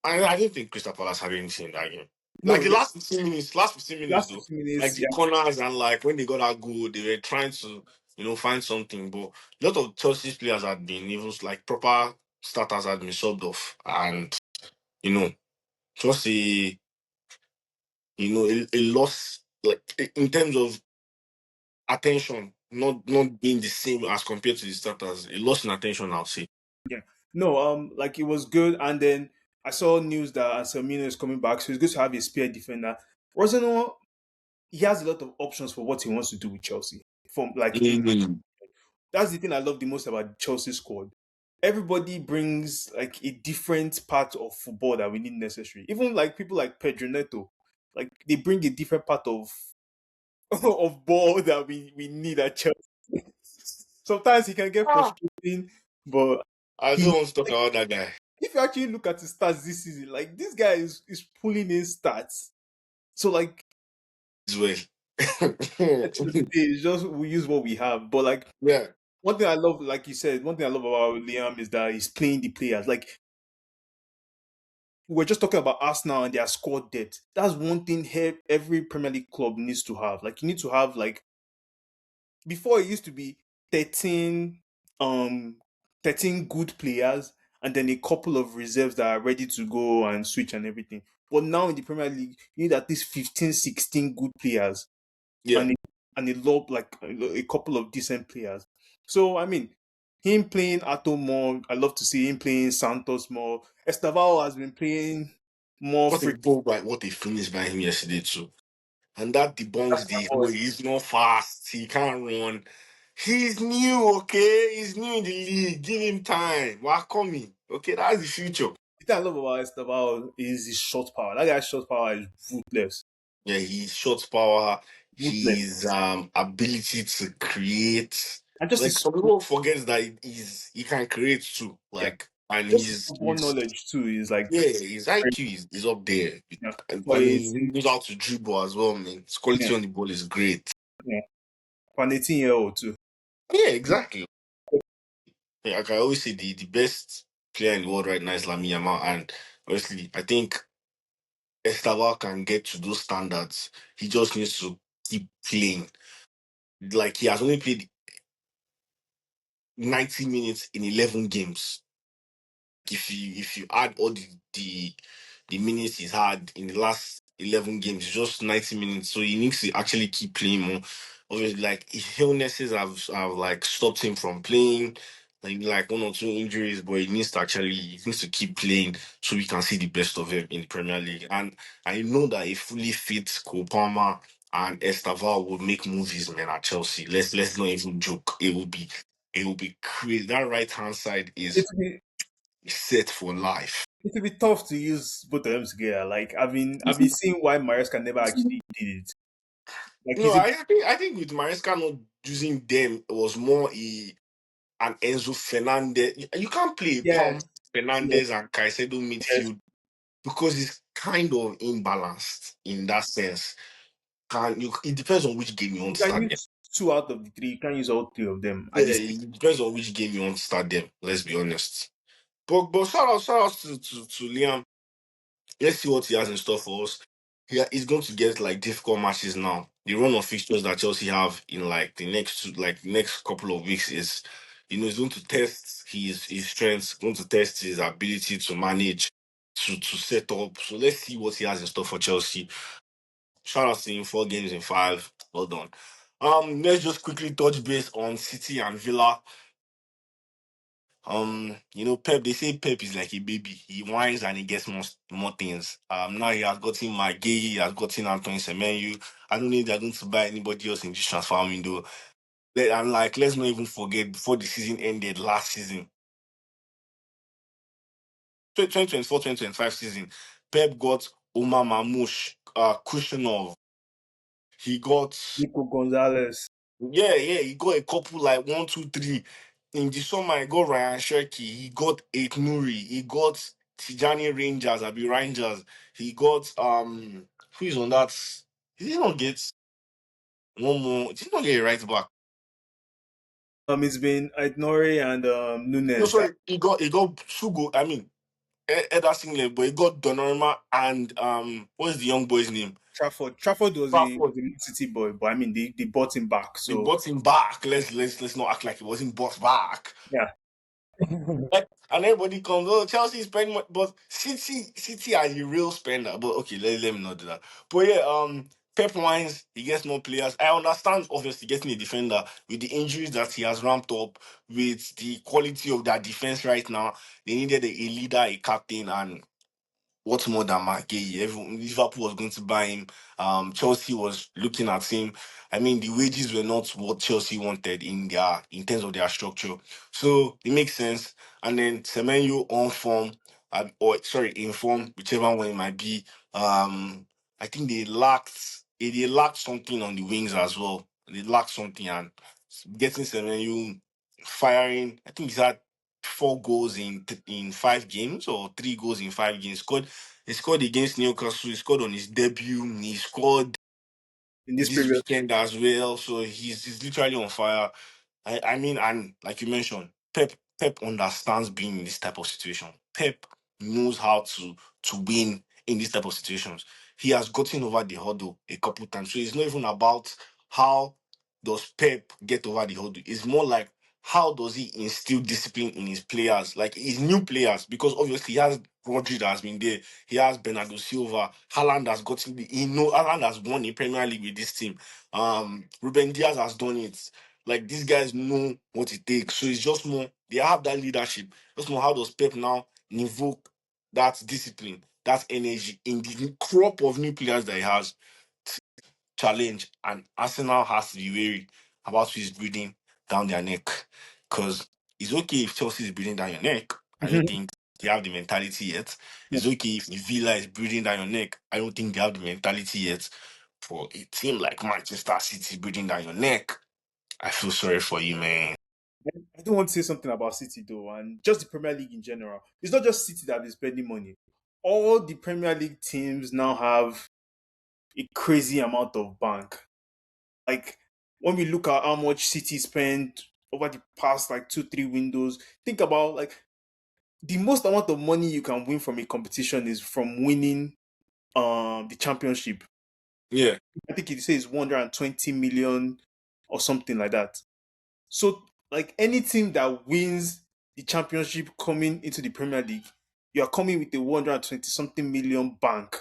I didn't think Crystal Palace had anything in that game. Like No, the yeah, last 15 minutes last though, 15 like minutes, the yeah. corners and like when they got that goal, they were trying to find something. But a lot of Chelsea's players had been even like proper starters had been subbed off, and you know just a loss like in terms of attention, not being the same as compared to the starters. A loss in attention, I'll say. Yeah. No, like it was good. And then I saw news that Anselmino is coming back, so it's good to have a spare defender. Rosano, he has a lot of options for what he wants to do with Chelsea. From like Mm. that's the thing I love the most about the Chelsea squad. Everybody brings like a different part of football that we need necessary. Even like people like Pedro Neto, like they bring a different part of of ball that we need at Chelsea. Sometimes he can get Ah, frustrating, but I he don't want to talk about that guy if you actually look at his stats this season, like this guy is pulling in stats. So like as well. at the end of the day, it's just we use what we have. But like Yeah, one thing I love, like you said, one thing I love about Liam is that he's playing the players. Like we were just talking about Arsenal and their squad depth. That's one thing every Premier League club needs to have. Like you need to have like before it used to be 13 um 13 good players and then a couple of reserves that are ready to go and switch and everything. But now in the Premier League, you need at least 15, 16 good players yeah. and a lot like a couple of decent players. So I mean, him playing Ato more, I love to see him playing Santos more. Estaval has been playing more What a frequently. goal by what a finish by him yesterday too. And that debunks the whole he's not fast, he can't run. He's new, okay? He's new in the league. Give him time. We're coming. Okay, that's the future. The thing I love about Estaval is his shot power. That guy's shot power is ruthless. Yeah, his shot power, Ruthless. his ability to create. And just Like his some people forget that he can create too. yeah, Like and just his football he's knowledge too is like yeah, his IQ is up there. yeah, And for I a mean, he knows how to dribble as well, man. His yeah, quality on the ball is great. yeah, for an 18-year-old too. Yeah, exactly. Yeah, like I always say, the best player in the world right now is Lamine Yamal, and obviously, I think Estava can get to those standards. He just needs to keep playing. Like he has only played 90 minutes in 11 games. If you add all the minutes he's had in the last 11 games, it's just 90 minutes. So he needs to actually keep playing more. Obviously, like his illnesses have like stopped him from playing. Like one or two injuries, but he needs to keep playing so we can see the best of him in the Premier League. And I know that a fully fit Cole Palmer and Estaval will make movies, man, at Chelsea. Let's not even joke. It will be crazy. That right hand side It is will be set for life. it will be tough to use both of them together. Like I've been seeing why Maresca never actually did it. Like No, he's a I think with Maresca not using them, it was more an Enzo Fernandez. You can't play yes, Palm yes. Fernandez and Caicedo Yes. midfield because it's kind of imbalanced in that sense. Can you? It depends on which game you want You to can start them. use two out of the three. You can't use all three of them Yeah, at this. it depends on which game you want to start them. Let's be honest. But shout out to Liam. Let's see what he has in store for us. He's going to get like difficult matches now. The run of fixtures that Chelsea have in like next couple of weeks is, he's going to test his strengths, going to test his ability to manage, to set up. So let's see what he has in store for Chelsea. Shout out to him, 4 games in five. Well done. Let's just quickly touch base on City and Villa. Pep, they say Pep is like a baby. He whines and he gets more things. Now he has gotten Magay, he has gotten Anthony Semenyo. I don't know if they're going to buy anybody else in this transfer window. And like, let's not even forget, before the season ended last season, 2024-2025 season, Pep got Omar Mamouche, Kushinov. He got Nico Gonzalez. Yeah, yeah, he got a couple like one, two, three. In the summer, he got Ryan Sherky, he got Eight Nuri, he got Tijani Rangers, Abi Rangers, he got who is on that? Did he not get one more? Did he not get a right back? It's been Aitnori and No, Nunes. sorry, he got Sugo. I mean Ederson left, but he got Donnarumma and what is the young boy's name? Trafford. Trafford was a Trafford. was a Man City boy, but I mean they bought him back. They So bought him back. Let's not act like he wasn't bought back. yeah. And everybody comes, oh, Chelsea spend money, but City are the real spender. But okay, let me not do that. But yeah, Pep wines, he gets more players. I understand, obviously, getting a defender with the injuries that he has ramped up, with the quality of that defense right now. They needed a leader, a captain, and what more than Marquez? Liverpool was going to buy him. Chelsea was looking at him. I mean, the wages were not what Chelsea wanted in terms of their structure. So it makes sense. And then Semenyo on form, or sorry, in form, whichever one it might be. I think they lacked something on the wings as well. They lacked something, and getting Semenyo firing. I think he's had 4 goals in 5 games, or 3 goals in 5 games. He scored against Newcastle. He scored on his debut. He scored In this this previous weekend as well. So he's literally on fire. I mean, and like you mentioned, Pep understands being in this type of situation. Pep knows how to win in this type of situations. He has gotten over the hurdle a couple times. So it's not even about how does Pep get over the hurdle. It's more like how does he instill discipline in his players, like his new players, because obviously he has Rodri that has been there. He has Bernardo Silva. Haaland has gotten Haaland has won the Premier League with this team. Ruben Diaz has done it. Like these guys know what it takes. So it's just more they have that leadership. Just more how does Pep now invoke that discipline, that energy in the crop of new players that he has, challenge, and Arsenal has to be wary about who is breathing down their neck. Because it's okay if Chelsea is breathing down your neck and you think they have the mentality yet. Yeah. It's okay if the Villa is breathing down your neck. I don't think they have the mentality yet. For a team like Manchester City breathing down your neck, I feel sorry for you, man. I do want to say something about City though, and just the Premier League in general. It's not just City that is spending money. All the Premier League teams now have a crazy amount of bank. Like when we look at how much City spent over the past like 2-3 windows, think about like the most amount of money you can win from a competition is from winning the championship. Yeah, I think it says 120 million or something like that. So like any team that wins the championship coming into the Premier League, you are coming with a 120 something million bank.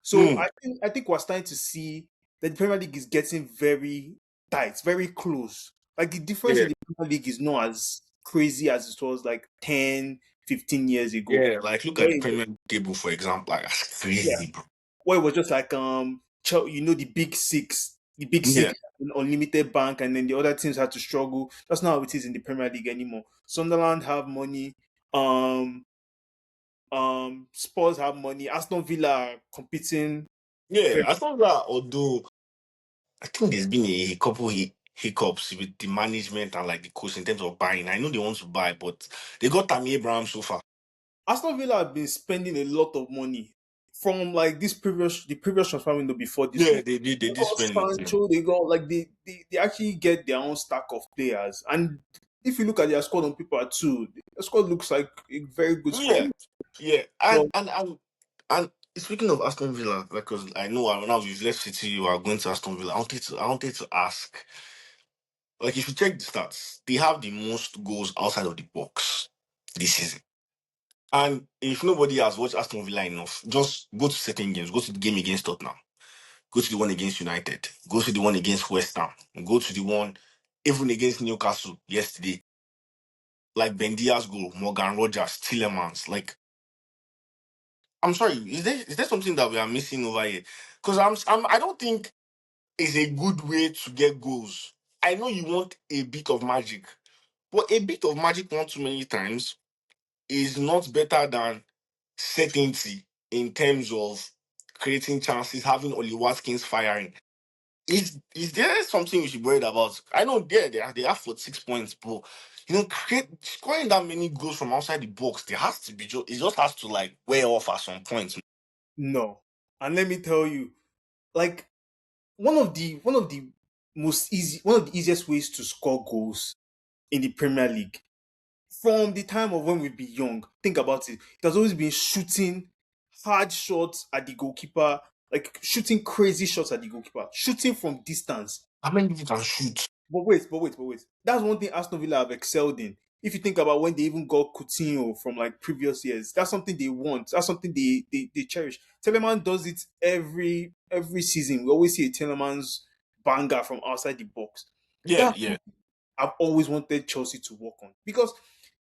So mm, I think we're starting to see that the Premier League is getting very tight, very close. Like the difference in yeah, the Premier League is not as crazy as it was like 10, 15 years ago. yeah. Like look at Where the it was, Premier League table, for example. Like that's yeah, crazy, bro. where it was just like the big six, Yeah, unlimited bank, and then the other teams had to struggle. That's not how it is in the Premier League anymore. Sunderland have money. Um, Spurs have money. Aston Villa are competing. yeah. Very, I thought that although I think there's been a couple hiccups with the management and like the coach in terms of buying. I know they want to buy, but they got Tammy Abraham so far. Aston Villa have been spending a lot of money from like the previous transfer window before this Yeah, one. they They did got spend it. Sancho, they got like they actually get their own stack of players. And if you look at their squad on paper too, the squad looks like a very good squad. Yeah, yeah, But and speaking of Aston Villa, because I know now we've left City, you are going to Aston Villa. I wanted to ask, like, if you check the stats, they have the most goals outside of the box this season. And if nobody has watched Aston Villa enough, just go to certain games. Go to the game against Tottenham. Go to the one against United. Go to the one against West Ham. Go to the one even against Newcastle yesterday. Like Ben Diaz goal, Morgan Rogers, Tillemans. Like, I'm sorry, is there something that we are missing over here? Because I don't think it's a good way to get goals. I know you want a bit of magic, but a bit of magic one too many times is not better than certainty in terms of creating chances, having Oli Watkins firing. Is there something we should be worried about? I know they have 46 points, but scoring that many goals from outside the box, there has to be it just has to like wear off at some point. no. And let me tell you, like one of the one of the easiest ways to score goals in the Premier League from the time of when we be young. Think about it. It has always been shooting hard shots at the goalkeeper, like shooting crazy shots at the goalkeeper, shooting from distance. How many people can shoot? But wait. That's one thing Aston Villa have excelled in. If you think about when they even got Coutinho from like previous years, that's something they want. That's something they cherish. Telemann does it every season. We always see a Telemann's banger from outside the box. Yeah, That's yeah. I've always wanted Chelsea to work on because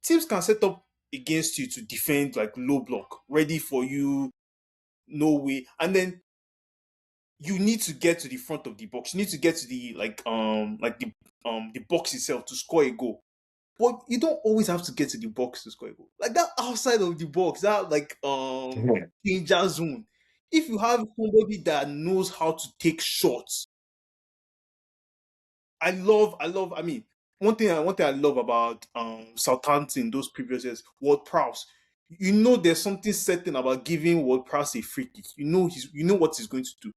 teams can set up against you to defend like low block, ready for you, no way, and then you need to get to the front of the box. You need to get to the the box itself to score a goal. But you don't always have to get to the box to score a goal. Like that outside of the box, that like Yeah. danger zone. If you have somebody that knows how to take shots, I mean, one thing I love about Southampton those previous years, Ward Prowse. You know there's something certain about giving Ward Prowse a free kick. You know what he's going to do.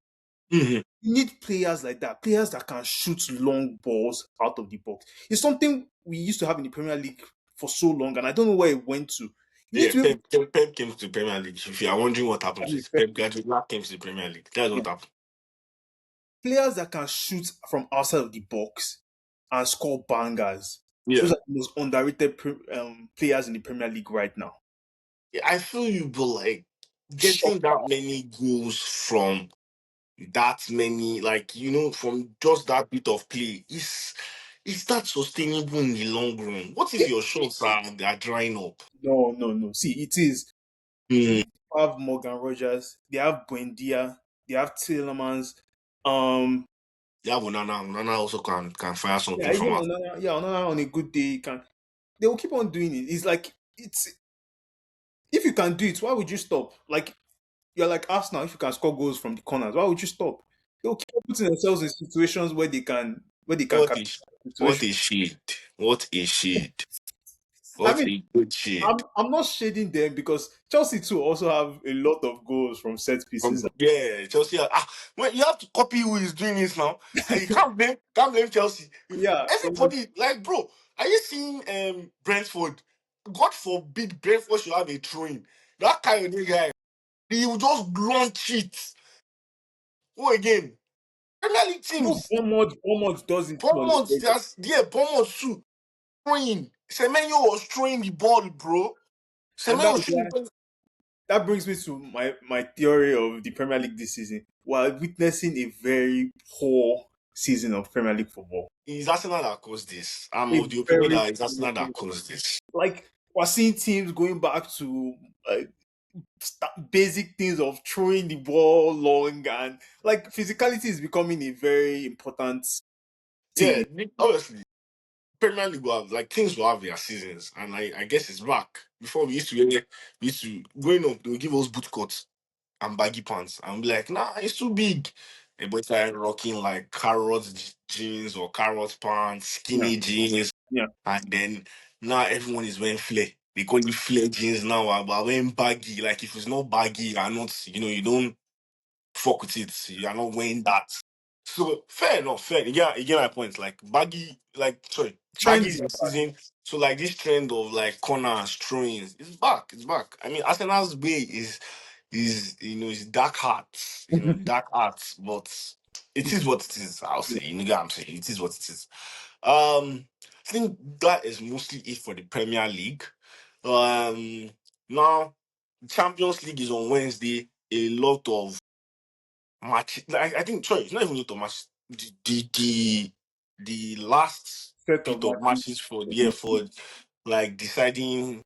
Mhm. You need players like that, players that can shoot long balls out of the box. It's something we used to have in the Premier League for so long, and I don't know where it went to. You need Yeah, to be able Pep came to the Premier League. If you are wondering what happened to to it, Pep Guardiola came to the Premier League. That's yeah, what happened. players that can shoot from outside of the box and score bangers. Yeah. Those are the most underrated players in the Premier League right now. Yeah, I feel you, but like Shot. getting that many goals from that many, like from just that bit of play, is that sustainable in the long run? What if your shots are drying up? No. See, it is. Mm. They have Morgan Rogers. They have Buendia. They have Tillemans. Um, Yeah, Nana also can fire yeah, something from even us. Onana, on a good day, he can. They will keep on doing it. It's like it's. if you can do it, why would you stop? Like you're like Arsenal, if you can score goals from the corners, why would you stop? They'll keep putting themselves in situations where they can What capture a the what situation. a shade. What a shade. I What mean, a good shade. I'm not shading them because Chelsea too also have a lot of goals from set pieces. Yeah, Chelsea. When you have to copy who is doing this now, and you can't blame Chelsea. Yeah, Everybody, like, bro, are you seeing Brentford? God forbid Brentford should have a throwing. That kind of guy, he will just launch it. Who again? Premier League no, teams. Bournemouth does it too on a Bournemouth, regular. Bournemouth too. Throwing. Semenyo was throwing the ball, bro. And Semenyo that's was throwing why the ball. that brings me to my theory of the Premier League this season. We're witnessing a very poor season of Premier League football. It's Arsenal that caused this. I'm A of the opinion very that it's Arsenal that caused this. like we're seeing teams going back to basic things of throwing the ball long, and like physicality is becoming a very important Yeah, thing. obviously. Premier League will have like teams will have their seasons, and I guess it's back. Before we used to growing up, they would give us boot cuts and baggy pants, and be like, nah, it's too big. And boys started rocking like jeans or carrot pants, Yeah, skinny jeans, yeah. and then now everyone is wearing flare. They call it flare jeans now, but wearing baggy. Like if it's not baggy, you are not, you don't fuck with it. You are not wearing that. So fair enough, fair. You get my point. Like baggy Trends is are in back. season. So like this trend of like corners, throwings, it's back. It's back. I mean, Arsenal's way is is dark hearts, dark arts, but it is what it is. I'll say, you know what I'm saying. It is what it is. I think that is mostly it for the Premier League. Um, now Champions League is on Wednesday. A lot of match. Like, I think sorry, it's not even little match. The last Set of bit of matches. matches for like deciding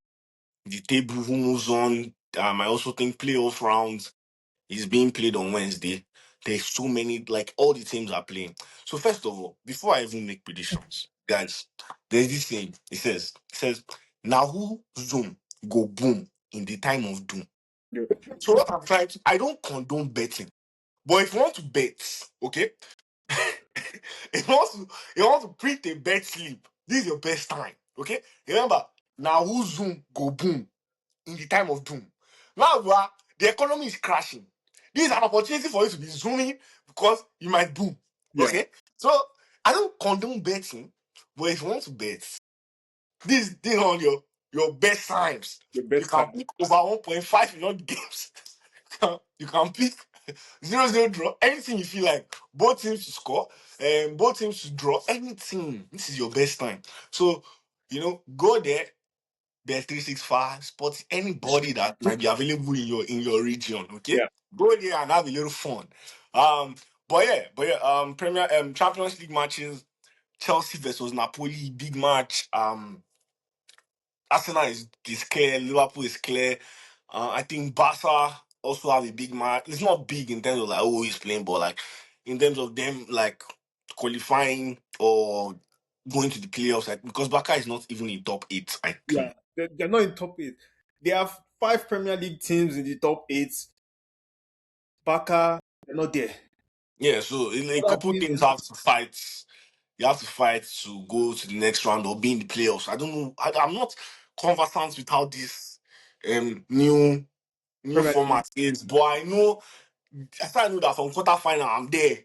the table who moves on. I also think playoff rounds is being played on Wednesday. There's so many, like all the teams are playing. So first of all, before I even make predictions, guys, there's this thing. It says now who zoom go boom in the time of doom. Yeah. So what I'm trying to, I don't condone betting. But if you want to bet, okay, if you want to print a bet slip, this is your best time. Okay? Remember, now who zoom go boom in the time of doom. Now the economy is crashing. This is an opportunity for you to be zooming because you might boom. Yeah, Okay? So I don't condone betting, but if you want to bet, this is on your best times. the You best can time. pick over 1.5 in all the games. You can pick 0-0 draw, anything you feel like. Both teams to score, and both teams to draw, anything. This is your best time. So, go there, bet 365, spot anybody that might be available in your region. Okay? Yeah, Go there and have a little fun. Um, Premier Champions League matches, Chelsea versus Napoli, big match. Arsenal is clear, Liverpool is clear. I think Barca also have a big match. It's not big in terms of like he's playing, but like in terms of them like qualifying or going to the playoffs, like, because Barca is not even in top eight, I yeah. think. They're not in top eight. They have five Premier League teams in the top eight. Barca, they're not there. Yeah, so in a What that couple means things is have to fight. You have to fight to go to the next round or be in the playoffs. I don't know. I'm not conversant with how this new Premier League. format is, but I know that from quarter final I'm there.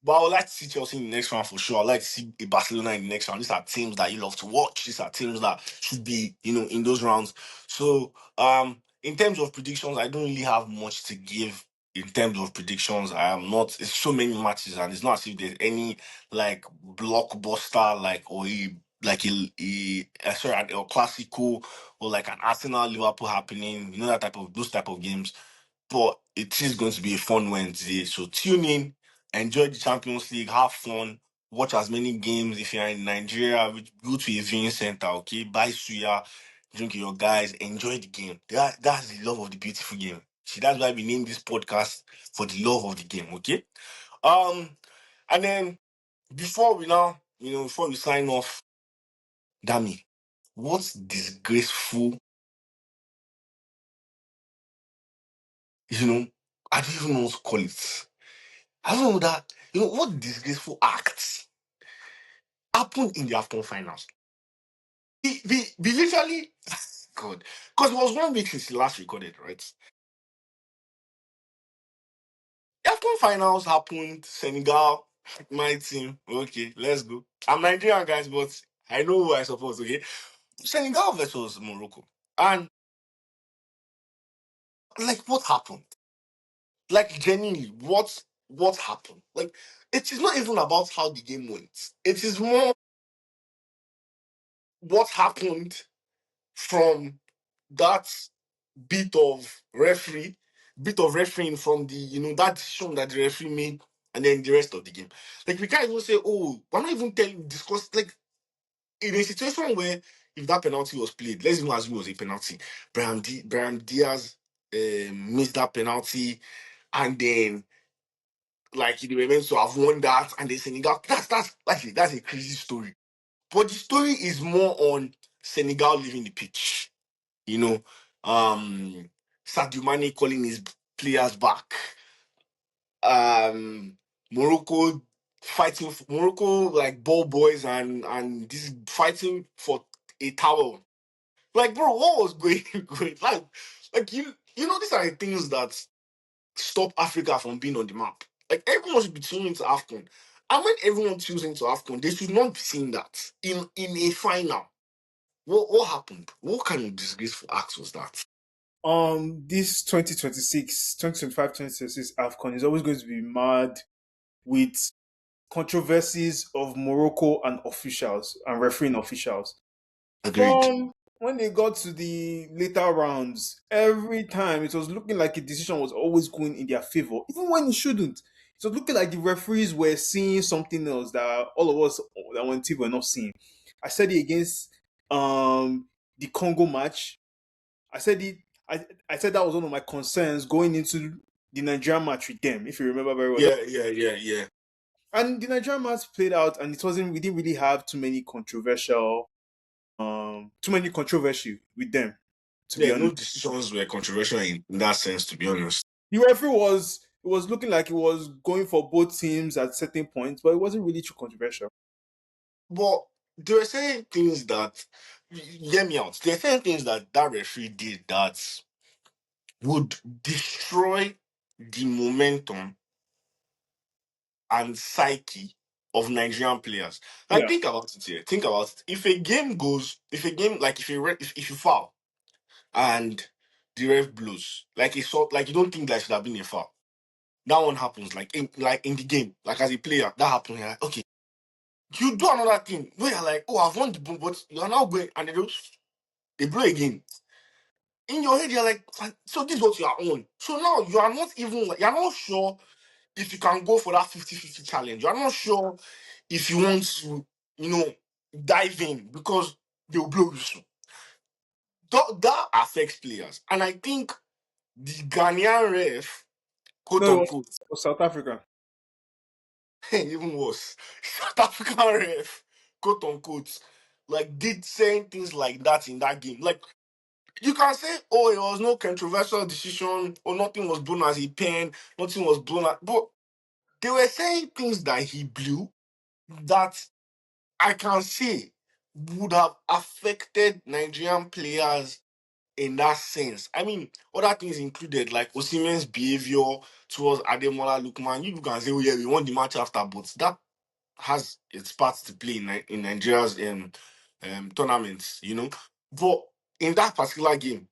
But I would like to see Chelsea in the next round for sure. I'd like to see a Barcelona in the next round. These are teams that you love to watch. These are teams that should be, in those rounds. So, in terms of predictions, I don't really have much to give in terms of predictions. I am not. It's so many matches, and it's not as if there's any like blockbuster sorry, an El Clasico or like an Arsenal Liverpool happening. That type of those type of games. But it is going to be a fun Wednesday. So tune in, enjoy the Champions League, have fun, watch as many games. If you're in Nigeria, go to a viewing center, okay? Buy suya, drink with your guys, enjoy the game. That's the love of the beautiful game. See, that's why we named this podcast for the love of the game, okay? Um, and then before we sign off, Dami, what disgraceful I don't even know what to call it. I don't know that, what disgraceful acts happened in the Afcon finals. We literally, God, because it was 1 week since the last recorded, right? The Afcon finals happened, Senegal, my team, okay, let's go. I'm Nigerian, guys, but I know who I support, okay? Senegal versus Morocco. And, like, what happened? Like, genuinely, what happened? Like, it is not even about how the game went. It is more what happened from that bit of referee, bit of refereeing from the, that decision that the referee made, and then the rest of the game. Like, we can't even say, oh, we're not even discuss, like, in a situation where if that penalty was played, let's even assume it was a penalty. Brian Diaz missed that penalty, and then like they were meant to have won that, and then Senegal. That's a crazy story. But the story is more on Senegal leaving the pitch. You know, um, Sadio Mane calling his players back. Um, Morocco Morocco like ball boys and this fighting for a towel. Like, bro, what was going like these are the things that stop Africa from being on the map. Like, everyone should be tuning into Afcon. And when everyone tunes into Afcon, they should not be seeing that in a final. What happened? What kind of disgraceful act was that? This 2026, 2025, 2026 AFCON is always going to be mad with controversies of Morocco and officials and refereeing officials. Agreed. From when they got to the later rounds, every time it was looking like a decision was always going in their favor, even when it shouldn't. It was looking like the referees were seeing something else that all of us that were on TV were not seeing. I said it against the Congo match. I said it. I said that was one of my concerns going into the Nigerian match with them, if you remember very well. Yeah. And the Nigerian match played out, and it wasn't. We didn't really have too many controversy with them, to be Yeah, honest. no decisions were controversial in that sense, to be honest. The referee was it was looking like it was going for both teams at certain points, but it wasn't really too controversial. But there were certain things that, hear me out. There are certain things that referee did that would destroy the momentum and psyche of Nigerian players. Like, Yeah. think about it here. Think about it. If you foul and the ref blows, like it's sort like you don't think that should have been a foul. That one happens like in the game, like as a player, that happens. You're like, okay, you do another thing where you're like, oh, I've won the ball, but you're now going and they blow again. In your head, you're like, so this is what you are on. So now you are not even like, you're not sure if you can go for that 50-50 challenge. You're not sure if you want to, you know, dive in because they'll blow you soon. That affects players. And I think the Ghanaian ref, quote No, unquote, it was South Africa. even worse, South African ref, quote unquote, like did saying things like that in that game. Like, you can say, oh, it was no controversial decision, or nothing was blown as a pen, nothing was blown at, but they were saying things that he blew that I can say would have affected Nigerian players in that sense. I mean, other things included like Osimhen's behavior towards Ademola Lookman. You can say, oh yeah, we won the match after, but that has its parts to play in Nigeria's tournaments, But in that particular game,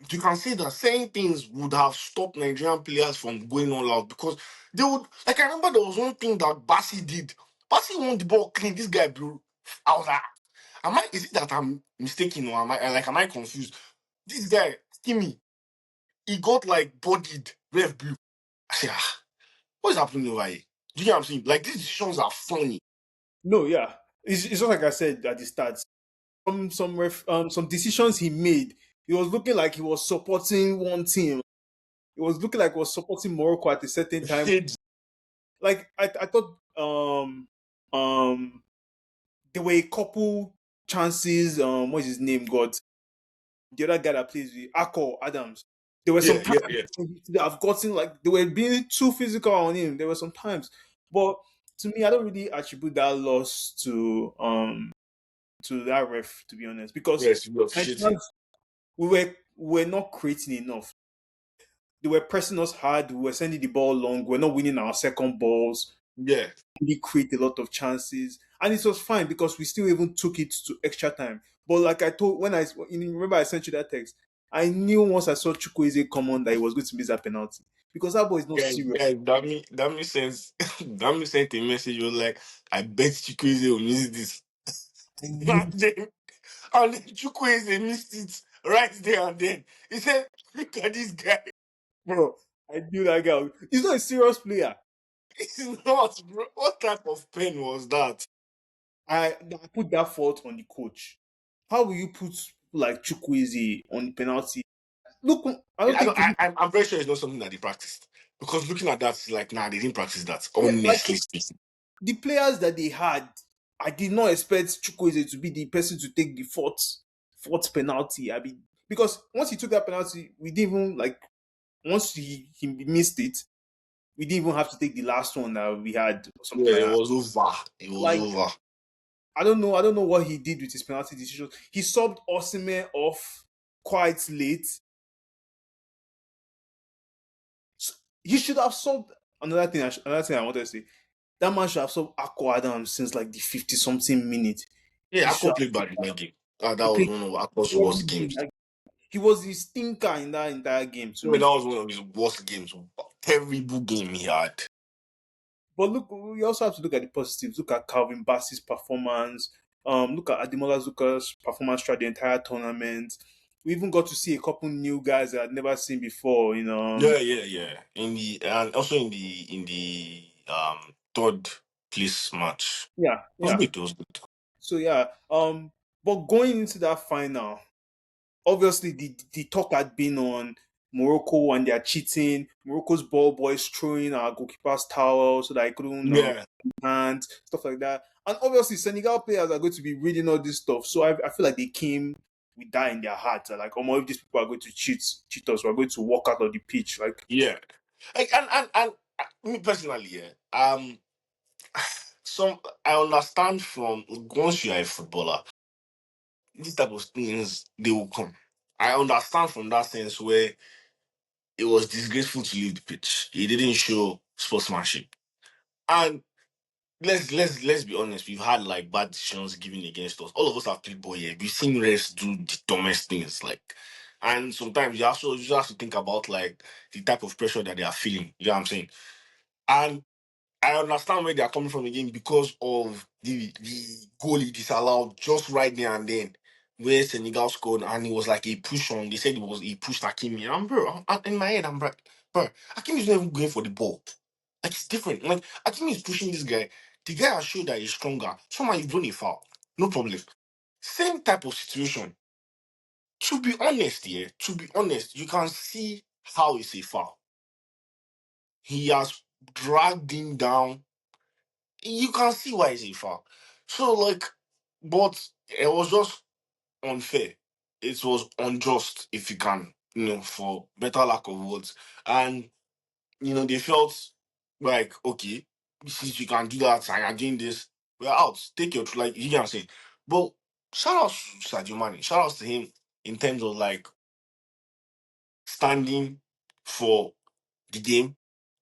you can see that certain things would have stopped Nigerian players from going all out because they would. Like, I remember there was one thing that Bassi did. Bassi won the ball clean. This guy blew. I was like, is it that I'm mistaken or am I confused? This guy, Kimmy, he got like bodied, ref blue. I said, what is happening over here? Do you get what I'm saying? Like, these decisions are funny. No, yeah. It's just like I said at the start. Some decisions he made, it was looking like he was supporting one team. It was looking like he was supporting Morocco at a certain time. Shades. Like I thought there were a couple chances, what's his name got? The other guy that plays with Akko Adams. There were some Yeah, times yeah, yeah. I've gotten like they were being too physical on him. There were some times, but to me, I don't really attribute that loss to that ref, to be honest, because Yes, you're officiating. Nigerians, we were not creating enough. They were pressing us hard. We were sending the ball long. We're not winning our second balls. Yeah, We create a lot of chances, and it was fine because we still even took it to extra time. But like I told when I you remember I sent you that text, I knew once I saw Chukwueze come on that he was going to miss that penalty because that boy is not guys, serious. guys, that makes sense. That makes sent a message. You're like, I bet Chikwueze will miss this. I knew, And then Chukwueze missed it right there and then. He said, "Look at this guy. bro. I knew that guy. He's not a serious player. He's not, bro. What type of pen was that?" I put that fault on the coach. How will you put people like Chukwueze on the penalty? Look, I don't think I'm very sure it's not something that they practiced. Because looking at that, it's like, nah, they didn't practice that. yeah, like Honestly speaking. the players that they had, I did not expect Chukwueze to be the person to take the fourth penalty. I mean, because once he took that penalty, we didn't even like once he missed it, we didn't even have to take the last one that we had or something Yeah, like it that. was over. It was Like over. I don't know what he did with his penalty decisions. He subbed Osimhen off quite late. So he should have subbed another thing I wanted to say. That man should have subbed Akko Adams since like the 50 something minute. He Yeah, should Akko have played bad in that game. That he was played one of Akko's horribly worst in games. that. He was the stinker in that entire game to I mean, me. that was one of his worst games. Terrible game he had. But look, we also have to look at the positives. Look at Calvin Bassey's performance. Look at Ademola Zuka's performance throughout the entire tournament. We even got to see a couple new guys that I'd never seen before. Yeah, yeah, yeah. In the and also in the third place match. Yeah, It was yeah. good. It was good. So yeah. But going into that final, obviously the talk had been on Morocco and they're cheating. Morocco's ball boys throwing our goalkeeper's towel so that I couldn't Yeah, hand stuff like that. And obviously Senegal players are going to be reading all this stuff. So I feel like they came with that in their hearts. Like, oh, if these people are going to cheat us, we're going to walk out of the pitch. Like, yeah. Like and me personally, yeah. Some I understand from once you are a footballer, these type of things they will come. I understand from that sense where it was disgraceful to leave the pitch. He didn't show sportsmanship. And let's be honest, we've had like bad decisions given against us. All of us have played ball here. We've seen refs do the dumbest things, like, and sometimes you just have to think about like the type of pressure that they are feeling. You know what I'm saying? And I understand where they are coming from again because of the goal he disallowed just right there and then, where Senegal scored, and it was like a push on. They said it was he pushed Hakimi. And in my head, I'm like, bro, Hakimi is not even going for the ball. Like it's different. Like Hakimi is pushing this guy. The guy has showed that he's stronger. Somehow you've done a foul. No problem. Same type of situation. To be honest, yeah, to be honest, you can see how it's a foul. He has dragged him down. You can see why it's a foul. So like, but it was just unfair. It was unjust, if you can, for better lack of words. And they felt like, okay, since you can do that and you're doing this, we're out. Take your like you can say. But shout out to Sadio Mane. Shout out to him in terms of like standing for the game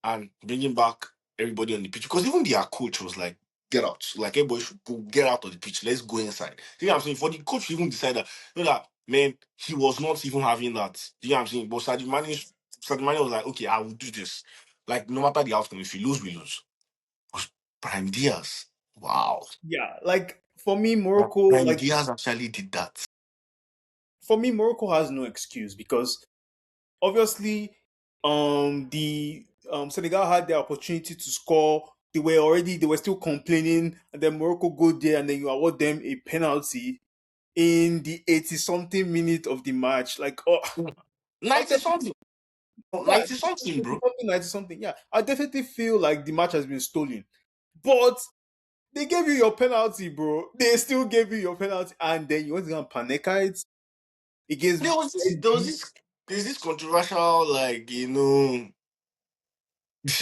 and bringing back everybody on the pitch. Because even their coach was like, get out. Like, everybody should go get out of the pitch. Let's go inside. You know what I'm saying? For the coach to even decide that, man, he was not even having that. You know what I'm saying? But Sadio Mane was like, okay, I will do this. Like, no matter the outcome, if we lose, we lose. Was Prime Diaz. Wow. yeah, like for me, Prime Diaz actually did that. Morocco has no excuse because obviously, the Senegal had the opportunity to score. They were still complaining, and then Morocco go there, and then you award them a penalty in the 80 something minute of the match. Like, oh, I 90 definitely, something. yeah, 90 something, 80 bro. something, 90 something. Yeah, I definitely feel like the match has been stolen, but they gave you your penalty, bro. They still gave you your penalty, and then you want to go and Paneka it against There was this. there's this controversial, like, this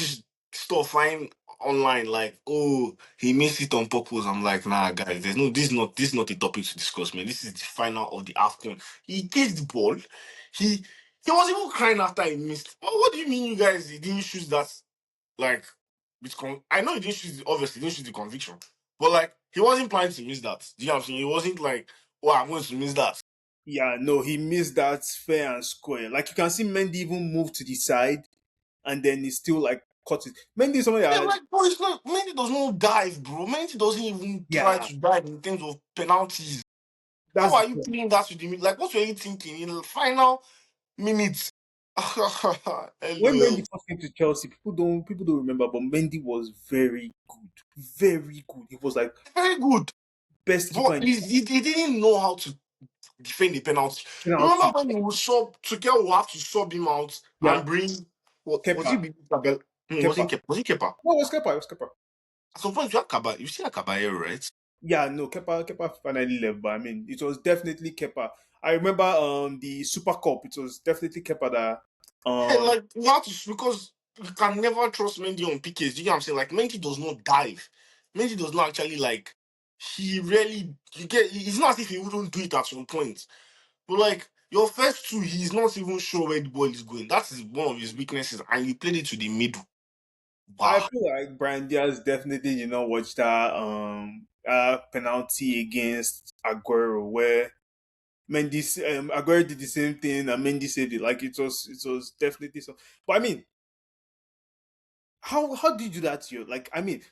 is stuff fine online, like, oh, he missed it on purpose. I'm like, nah, guys, there's no, this is not a topic to discuss, man. This is the final of the Afcon. He gets the ball. He was even crying after he missed. What do you mean, you guys? He didn't choose that, like, I know he didn't choose, obviously, he didn't choose the conviction, but like, he wasn't planning to miss that. Do you know what I'm saying? He wasn't like, oh, I'm going to miss that. Yeah, no, he missed that fair and square. Like you can see Mendy even move to the side and then he still like caught it. Mendy is somebody Yeah, that like, bro, it's not, Mendy does not dive, bro. Mendy doesn't even try yeah, to dive in terms of penalties. How that's the are you point. playing that with the like? What were you thinking in the final minutes? When LOL. Mendy first came to Chelsea, people don't remember, but Mendy was very good. Very good. He was like Very good, best keeper but in he didn't know how to defend the penalty. You remember penalty. when he was sub Tuchel will have to sub him out Yeah. and bring what was Kepa. he? Isabel? Kepa. Wasn't Kepa? Was it Kepa? No, it was Kepa. It was Kepa. At some point, you had Caballero. You see Caballero, right? Yeah, no, Kepa finally left, but I mean, it was definitely Kepa. I remember the Super Cup. It was definitely Kepa that Yeah, um like you have to because you can never trust Mendy on PKs. You know what I'm saying? Like Mendy does not dive. Mendy does not actually like. He really you get. It's not as if he wouldn't do it at some point. But like your first two, he's not even sure where the ball is going. That is one of his weaknesses, and he played it to the middle. I Wow. feel like Brian Diaz definitely watch that penalty against Aguero where Aguero did the same thing and Mendy saved it. Like it was definitely so. But I mean, how did you do that to you? Like I mean,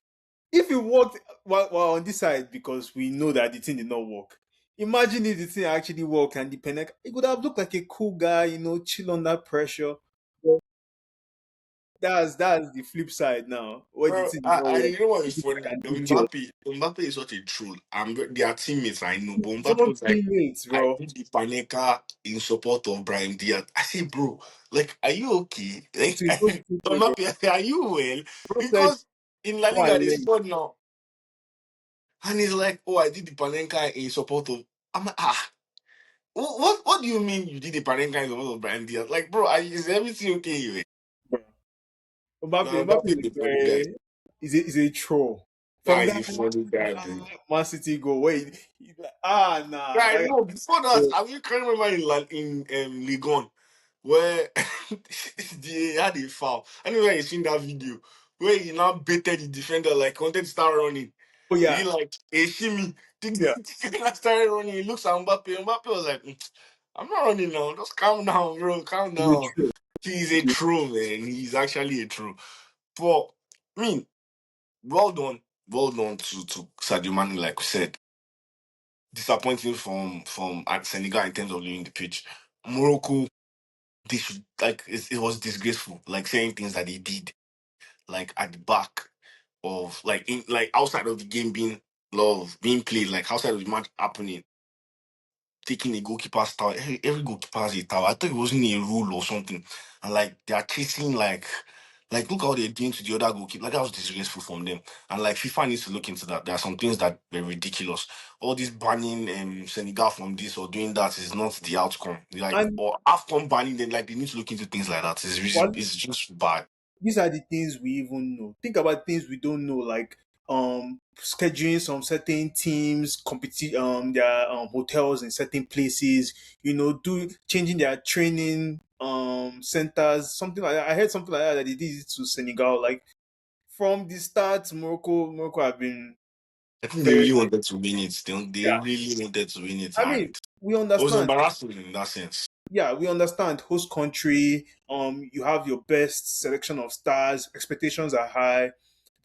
if it worked while on this side because we know that the thing did not work. Imagine if the thing actually worked and the Pennec, it would have looked like a cool guy, chill under pressure. But that's the flip side now. When the Bro, thing did not I work, you know what you is look funny? like an idiot. Mbappe is such a troll. Their teammates, I know, but Mbappe Someone was like, teammates, I bro. did the Panenka in support of Brian Diaz. I say, bro, like, are you okay? Like, So it's so stupid, bro. Mbappe, are you well? Bro said, Because in La "Go and Liga they learn." scored now, and he's like, oh, I did the Panenka in support of. I'm like, ah, what do you mean you did the Panenka in support of Brian Diaz? Like, bro, is everything okay here? Bro. Mbappe, No, Mbappe Mbappe is is a a funny guy. very, is a troll. Guy From is that a funny guy, man. Man City goal, where he like, nah, Right, that no, before that, guy, I mean, can't remember in Ligue 1 where they had a foul. Anyway, you seen that video where he now baited the defender, like wanted to start running. oh He yeah, did like a shimmy. yeah, The guy started running. He looks at Mbappe. Mbappe was like, I'm not running now. Just calm down, bro. Calm he's a down. troll. He's a true, man. He's actually a true. But, I mean, well done. Well done to Sadio Mane, like we said disappointing from at Senegal in terms of leading the pitch. Morocco, they should like it was disgraceful, like saying things that they did, like at the back of like in like outside of the game being played, like outside of the match happening taking a goalkeeper's tower. Every goalkeeper has a tower. I thought it wasn't a rule or something. And like they are chasing like look how they're doing to the other goalkeeper. Like that was disgraceful from them. And like FIFA needs to look into that. There are some things that were ridiculous. All this banning Senegal from this or doing that is not the outcome. Like And or Afcon banning them, like they need to look into things like that. one It's just bad. these are the things we even know. Think about things we don't know, like scheduling some certain teams, their hotels in certain places, do changing their training centers, something like that. I heard something like that they did it to Senegal. Like from the start, Morocco have been I think they very, really wanted to win it. They yeah. really wanted to win it I mean, and we it was understand. embarrassing in that sense. Yeah, we understand host country, you have your best selection of stars, expectations are high,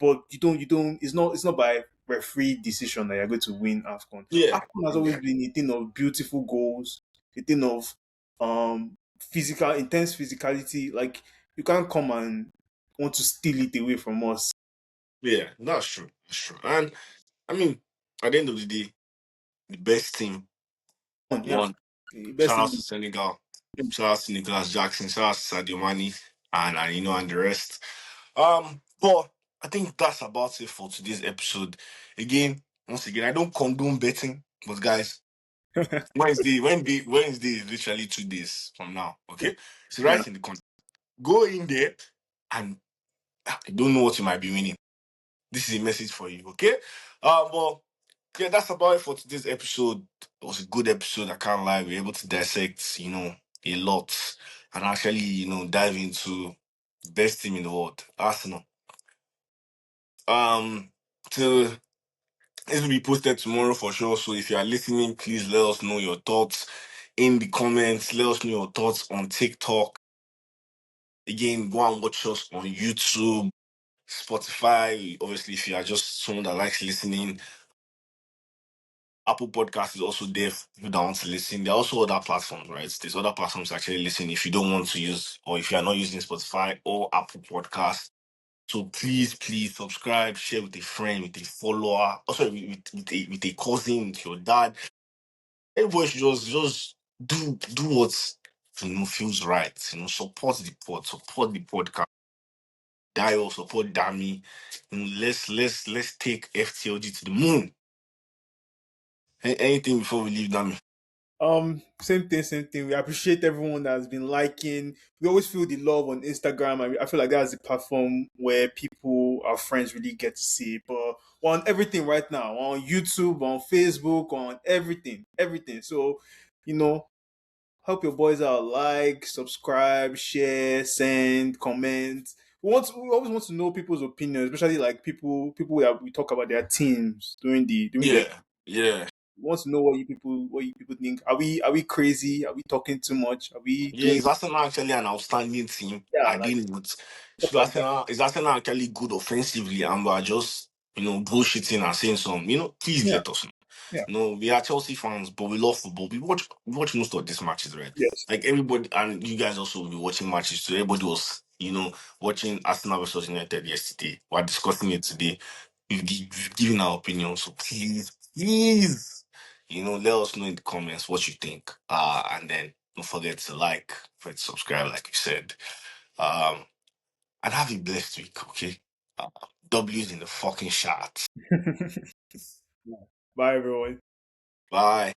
but you don't it's not by referee decision that you're going to win AFCON. Yeah. AFCON has always been a thing of beautiful goals, a thing of physical intense physicality. Like you can't come and want to steal it away from us. Yeah, that's true. That's true. And I mean, at the end of the day, the best team Yeah. won. The best Shout thing out to Senegal. Shout out to Nicolas Jackson. Shout out to Sadio Mane and the rest. But I think that's about it for today's episode. Again, once again, I don't condone betting, but guys, Wednesday is literally 2 days from now. Okay, so Yeah. right in the content, go in there and I don't know what you might be winning. This is a message for you, okay? But yeah, that's about it for today's episode. It was a good episode. I can't lie. We were able to dissect, a lot and actually, dive into the best team in the world, Arsenal. Um, to This will be posted tomorrow for sure. So if you are listening, please let us know your thoughts in the comments. Let us know your thoughts on TikTok. Again, go and watch us on YouTube, Spotify. Obviously, if you are just someone that likes listening, Apple Podcast is also there for people that want to listen. There are also other platforms, right? There's other platforms to actually listen if you don't want to use, or if you are not using Spotify or Apple Podcast. So please subscribe, share with a friend, with a follower, also with a cousin, with your dad. Everybody should just do what feels right. Support the support the podcast. Dio, support Dami. Let's take FTLG to the moon. Anything before we leave, Dami? Same thing, same thing. We appreciate everyone that has been liking. We always feel the love on Instagram, and I feel like that's the platform where people, our friends, really get to see it. But we're on everything right now. We're on YouTube, on Facebook, on everything, everything. So, you know, help your boys out. Like, subscribe, share, send, comment. We always want to know people's opinions, especially like people that we talk about their teams during the Yeah, yeah. want to know what you people think. Are we crazy? Are we talking too much? Are we Yeah, doing is Arsenal actually an outstanding team? yeah like Again, but stuff like that? Is Arsenal actually good offensively and we're just, bullshitting and saying some, please Yeah, let us know. yeah, We are Chelsea fans, but we love football. We watch most of these matches, right? yes, Like everybody, and you guys also will be watching matches. So everybody was, watching Arsenal versus United yesterday. We're discussing it today. We've given our opinion. So please, let us know in the comments what you think. And then don't forget to like, forget to subscribe, like you said. Um, and have a blessed week, okay? Uh, W's in the fucking shot. Bye everyone. Bye.